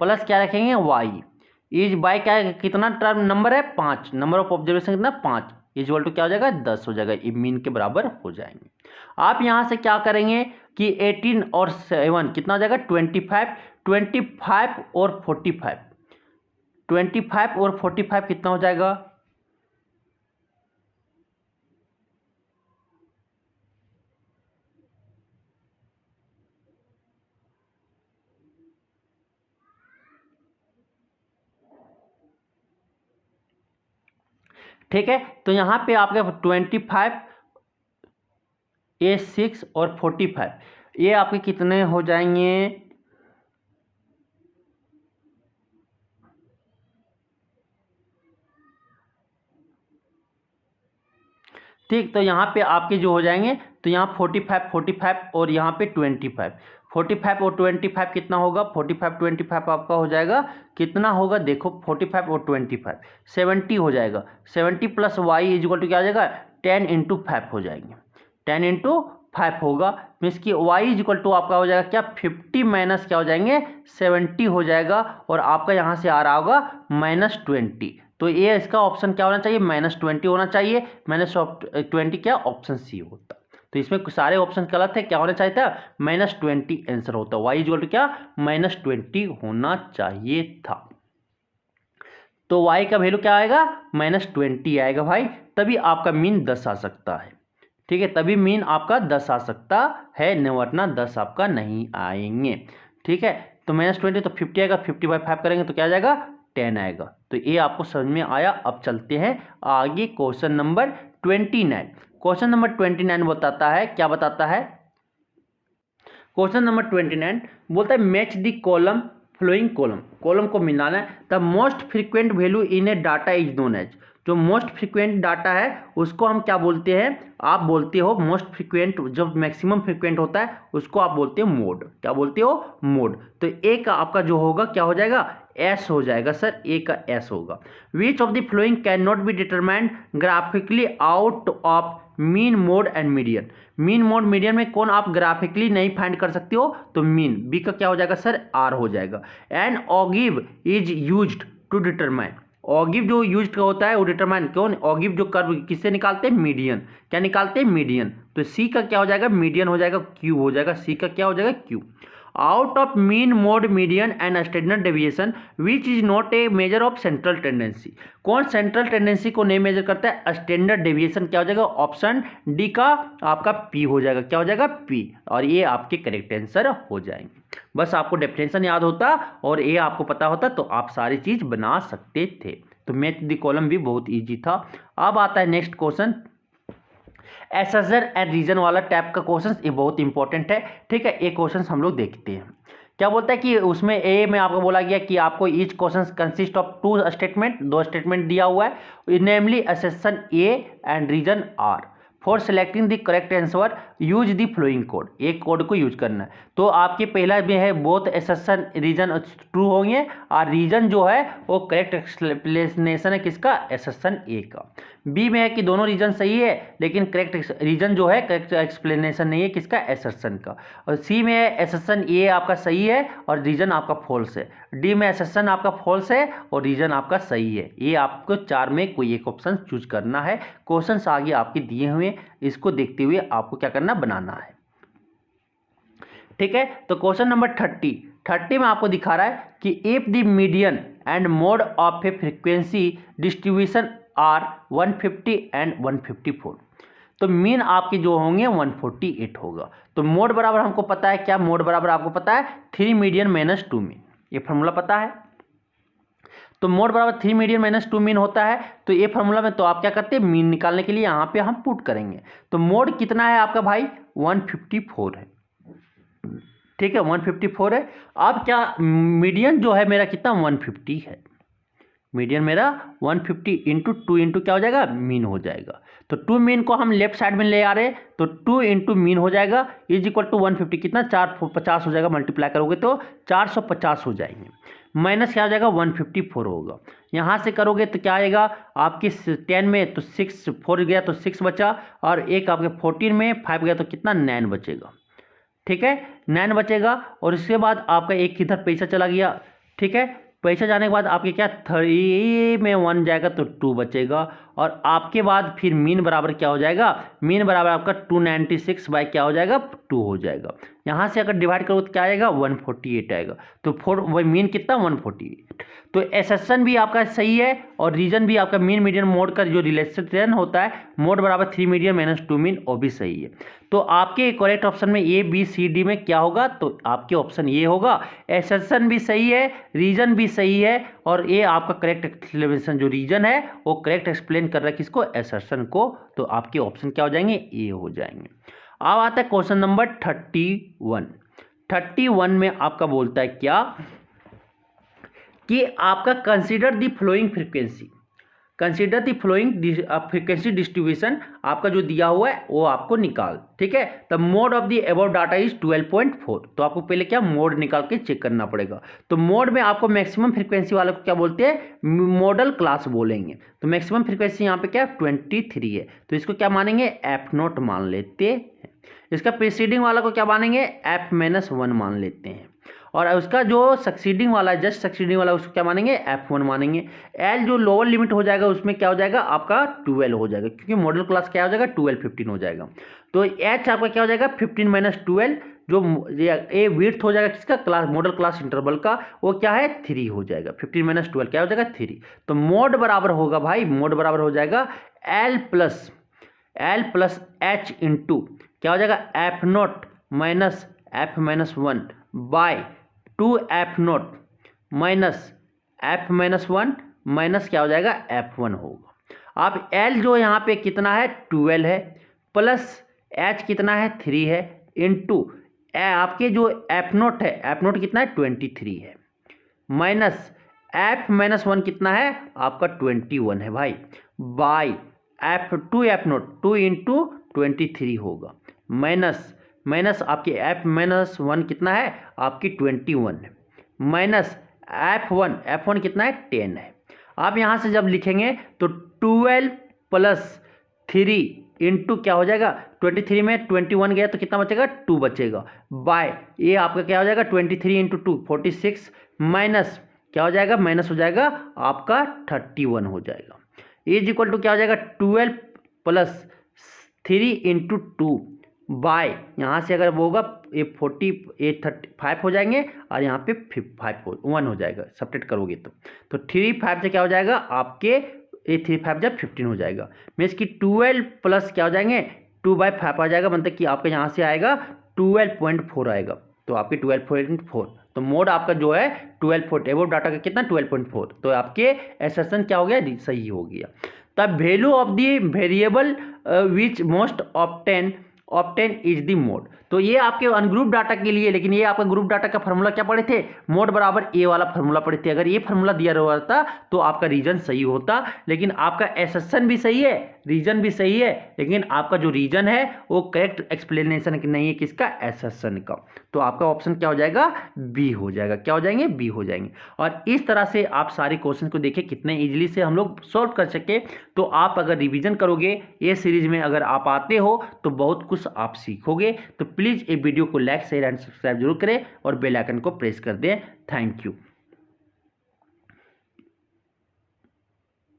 प्लस क्या रखेंगे y इज बाय क्या है, कितना टर्म नंबर है 5, नंबर ऑफ ऑब्जर्वेशन कितना 5 इक्वल टू क्या हो जाएगा 10 हो जाएगा, ये मीन के बराबर हो जाएंगे। आप यहाँ से क्या करेंगे कि 18 और 7 कितना हो जाएगा 25, 25 और 45, 25 और 45 कितना हो जाएगा, ठीक है। तो यहाँ पे आपके 25 ये 6 और 45 ये आपके कितने हो जाएंगे, ठीक। तो यहाँ पे आपके जो हो जाएंगे, तो यहाँ 45 45 और यहाँ पे 25, 45 और 25 कितना होगा 45 25 आपका हो जाएगा कितना होगा, देखो 45 और 25 70 हो जाएगा, 70 + y इक्वल टू क्या हो जाएगा 10 × 5 हो जाएंगे, 10 × 5 होगा, मीन्स कि y इक्वल टू आपका हो जाएगा क्या 50 माइनस क्या हो जाएंगे 70 हो जाएगा, और आपका यहाँ से आ रहा होगा -20। तो ये इसका ऑप्शन क्या होना चाहिए -20 होना चाहिए, -20 क्या ऑप्शन सी होता। तो इसमें सारे ऑप्शन गलत है, क्या होना चाहिए था -20 आंसर होता, y इक्वल टू क्या -20 होना चाहिए था। तो y का वैल्यू क्या आएगा -20 आएगा भाई, तभी आपका मीन 10 आ सकता है, ठीक है, तभी मीन आपका 10 आ सकता है, न वरना 10 आपका नहीं आएंगे, ठीक है। तो -20 तो 50 आएगा, 50/5 करेंगे तो क्या आ जाएगा 10 आएगा। तो ये आपको समझ में आया। अब चलते हैं आगे क्वेश्चन नंबर 29। क्वेश्चन नंबर 29 बताता है, क्या बताता है, क्वेश्चन नंबर 29 बोलता है match the column following column को मिलाना है, the most frequent value in a data is known as, जो मोस्ट फ्रीक्वेंट डाटा है उसको हम क्या बोलते हैं, आप बोलते हो मोस्ट फ्रीक्वेंट, जब मैक्सिमम फ्रीक्वेंट होता है उसको आप बोलते हो मोड, क्या बोलते हो मोड। तो ए का आपका जो होगा क्या हो जाएगा एस हो जाएगा सर, ए का एस होगा। Which of the flowing can not be determined graphically out of mean mode and median, mean mode median में कौन आप ग्राफिकली नहीं फाइंड कर सकते हो, तो मीन बी का क्या हो जाएगा सर आर हो जाएगा। And ogive is used to determine, ogive जो यूज होता है वो डिटरमाइन कौन, ऑगिव जो कर्व किससे निकालते हैं मीडियन, क्या निकालते हैं मीडियन, तो सी का क्या हो जाएगा मीडियन हो जाएगा क्यू हो जाएगा, सी का क्या हो जाएगा Q. Out of mean mode median and standard deviation which is not a measure of central tendency, कौन सेंट्रल टेंडेंसी को नहीं मेजर करता है, स्टैंडर्ड डेविएशन क्या हो जाएगा ऑप्शन डी का आपका पी हो जाएगा, क्या हो जाएगा पी, और ये आपके करेक्ट आंसर हो जाएंगे। बस आपको डेफिनेशन याद होता और ये आपको पता होता तो आप सारी चीज बना सकते थे। तो मैच द कॉलम भी बहुत इजी था। अब आता है next question, assertion and reason वाला टाइप का क्वेश्चन, ये बहुत इंपॉर्टेंट है, ठीक है। ये क्वेश्चन हम लोग देखते हैं। क्या बोलता है कि उसमें ए में आपको बोला गया कि आपको each question consist of 2 statement, 2 statement दिया हुआ है, namely assertion A and reason R. For selecting the correct answer use the following code, एक कोड को यूज करना है। तो आपके पहला में है बोथ एसेसन रीजन ट्रू होंगे, और रीजन जो है वो करेक्ट एक्सप्लेनेशन है किसका एसेसन ए का। बी में है कि दोनों रीजन सही है लेकिन करेक्ट रीजन जो है करेक्ट एक्सप्लेनेशन नहीं है किसका एसेसन का। और सी में है एसेसन ए आपका सही है और रीजन आपका फॉल्स है। डी में एसेसन आपका फॉल्स है और रीजन आपका सही है। ये आपको 4 में कोई एक ऑप्शन चूज करना है। क्वेश्चंस आगे आपके दिए हुए, इसको देखते हुए आपको क्या करना बनाना है, ठीक है। तो क्वेश्चन नंबर 30 में आपको दिखा रहा है कि if the median and mode of a frequency distribution are 150 and 154, तो मीन आपके जो होंगे 148 होगा। तो मोड बराबर हमको पता है क्या, मोड बराबर आपको पता है 3 मीडियन माइनस 2 मीन, ये फार्मूला पता है। तो मोड बराबर 3 मीडियन माइनस 2 मीन होता है। तो ये फार्मूला में तो आप क्या करते हैं, मीन निकालने के लिए यहाँ पे हम पुट करेंगे। तो मोड कितना है आपका भाई, 154 है, ठीक है 154 है। अब क्या मीडियन जो है मेरा कितना 150 है, मीडियन मेरा 150 इंटू 2 इंटू क्या हो जाएगा, मीन हो जाएगा। तो 2 मीन को हम लेफ्ट साइड में ले आ रहे हैं, तो 2 इंटू मीन हो जाएगा इज इक्वल टू 150, कितना 450 हो जाएगा, मल्टीप्लाई करोगे तो 450 हो जाएंगे, माइनस क्या हो जाएगा 154 होगा। यहाँ से करोगे तो क्या आएगा आपके 10 में, तो 6 4 गया तो 6 बचा, और एक आपके 14 में 5 गया तो कितना 9 बचेगा, ठीक है 9 बचेगा। और इसके बाद आपका एक किधर पैसा चला गया, ठीक है पैसा जाने के बाद आपके क्या 3 में 1 जाएगा तो 2 बचेगा, और आपके बाद फिर मीन बराबर क्या हो जाएगा, मीन बराबर आपका 296 बाई क्या हो जाएगा 2 हो जाएगा। यहाँ से अगर डिवाइड करो तो क्या आएगा 148 आएगा। तो वही मीन कितना 148। तो एसेसन भी आपका सही है और रीजन भी आपका मीन मीडियन मोड का जो रिलेशन होता है, मोड बराबर 3 मीडियन माइनस 2 मीन, वो भी सही है। तो आपके करेक्ट ऑप्शन में ए बी सी डी में क्या होगा, तो आपके ऑप्शन ये होगा, एसेसन भी सही है, रीजन भी सही है, और ये आपका करेक्ट एक्सप्लेनेशन जो रीजन है वो करेक्ट एक्सप्लेन कर रहा है किसको, एसेसन को। तो आपके ऑप्शन क्या हो जाएंगे, ए हो जाएंगे। अब आता है क्वेश्चन नंबर 31। 31 में आपका बोलता है क्या कि आपका consider the flowing frequency, consider the flowing frequency distribution आपका जो दिया हुआ है वो आपको निकाल, ठीक है। The mode of the above data is 12.4। तो आपको पहले क्या मोड निकाल के चेक करना पड़ेगा। तो मोड में आपको मैक्सिमम फ्रीक्वेंसी वाले को क्या बोलते हैं, मॉडल क्लास बोलेंगे। तो मैक्सिमम फ्रीक्वेंसी यहाँ पे क्या 23 है, तो इसको क्या मानेंगे एफ नॉट मान लेते हैं। इसका प्रीसीडिंग वाला को क्या मानेंगे F-1 मान लेते हैं, और उसका जो सक्सीडिंग वाला है, जस्ट सक्सीडिंग वाला, उसको क्या मानेंगे F1 मानेंगे। L जो लोअर लिमिट हो जाएगा उसमें क्या हो जाएगा आपका 12 हो जाएगा, क्योंकि मॉडल क्लास क्या हो जाएगा 12 15 हो जाएगा। तो H आपका क्या हो जाएगा 15 माइनस 12, जो ए विड्थ हो जाएगा किसका क्लास मॉडल क्लास इंटरवल का, वो क्या है 3 हो जाएगा। 15 माइनस 12 क्या हो जाएगा 3। तो मोड बराबर होगा भाई, मोड बराबर हो जाएगा L प्लस H इंटू क्या हो जाएगा F0 -F-1 bye 2F0 -F-1 minus क्या हो जाएगा F1 होगा। अब L जो यहाँ पे कितना है 12 है, प्लस H कितना है 3 है, इंटू आपके जो F0 है, F0 कितना है 23 है, माइनस F-1 कितना है आपका 21 है भाई, बाई F0 2 इंटू 23 होगा, माइनस आपके F-1 कितना है आपकी 21 है, माइनस F1 कितना है 10 है। आप यहाँ से जब लिखेंगे तो 12 प्लस 3 इंटू क्या हो जाएगा 23 में 21 गया तो कितना बचेगा 2 बचेगा, बाय ये आपका क्या हो जाएगा 23 इंटू 2 46, माइनस क्या हो जाएगा माइनस हो जाएगा आपका 31 हो जाएगा, इज इक्वल टू क्या हो जाएगा 12 प्लस 3 इंटू 2 बाय यहाँ से अगर वो होगा ये 35 हो जाएंगे, और यहाँ पे 1 हो जाएगा सब्ट्रैक्ट करोगे तो 3 5 से क्या हो जाएगा आपके ये 3 5 जब 15 हो जाएगा, मीन्स कि 12 प्लस क्या हो जाएंगे 2/5 आ जाएगा, मतलब कि आपके यहाँ से आएगा 12.4 आएगा, तो आपके 12.4। तो मोड आपका जो है 12.4 एबव डाटा का कितना 12.4, तो आपके एसेसन क्या हो गया सही हो गया। तब value of the variable which most often is the mode. तो ये आपके अनग्रुप डाटा के लिए, लेकिन ये आपका ग्रुप डाटा का फार्मूला क्या पढ़े थे, मोड बराबर ए वाला फार्मूला पढ़े थे। अगर ये फार्मूला दिया रहता तो आपका रीजन सही होता, लेकिन आपका एसेसन भी सही है, रीजन भी सही है, लेकिन आपका जो रीजन है वो करेक्ट एक्सप्लेनेशन नहीं है किसका एसेसन का। तो आपका ऑप्शन क्या हो जाएगा बी हो जाएगा, क्या हो जाएंगे बी हो जाएंगे। और इस तरह से आप सारे क्वेश्चन को देखिए कितने इजीली से हम लोग सॉल्व कर सके। तो आप अगर रिवीजन करोगे ये सीरीज में अगर आप आते हो तो बहुत कुछ आप सीखोगे। तो प्लीज़ ये वीडियो को लाइक शेयर एंड सब्सक्राइब जरूर करें और बेल आइकन को प्रेस कर दें। Thank you.